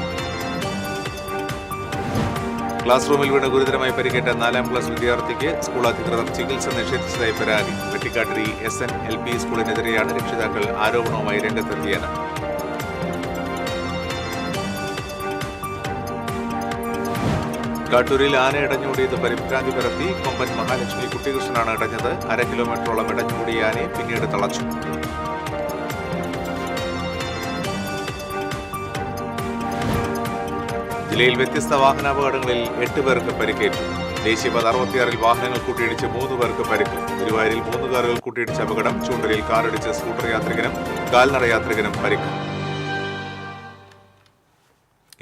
ക്ലാസ് റൂമിൽ വീണ് ഗുരുതരമായി പരിക്കേറ്റ 4ാം ക്ലാസ് വിദ്യാർത്ഥിക്ക് സ്കൂൾ അധികൃതർ ചികിത്സ നിഷേധിച്ചതായി പരാതി. വെട്ടിക്കാട്ടിരി SNLP സ്കൂളിനെതിരെയാണ് രക്ഷിതാക്കൾ ആരോപണവുമായി രംഗത്തെത്തിയത്. കാട്ടൂരിൽ ആന ഇടഞ്ഞോടിയത് പരിഭ്രാന്തി പരത്തി. കൊമ്പൻ മഹാലക്ഷ്മി കുട്ടികൃഷ്ണനാണ് ഇടഞ്ഞത്. 1/2 കിലോമീറ്ററോളം ഇടഞ്ഞോടിയ ആനയെ പിന്നീട് തളച്ചു. ജില്ലയിൽ വ്യത്യസ്ത വാഹനാപകടങ്ങളിൽ 8 പേർക്ക് പരിക്കേറ്റു. ദേശീയപാത 66-ൽ വാഹനങ്ങൾ കൂട്ടിയിടിച്ച് 3 പേർക്ക് പരിക്ക്. ഗുരുവായൂരിൽ 3 കാറുകൾ കൂട്ടിയിടിച്ച അപകടം. ചൂണ്ടലിൽ കാറിടിച്ച് സ്കൂട്ടർ യാത്രികനും കാൽനട യാത്രികനും പരിക്ക്.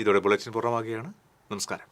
ഇതോടെ ബുള്ളറ്റിൻ പൂർണ്ണമാകുകയാണ്. നമസ്കാരം.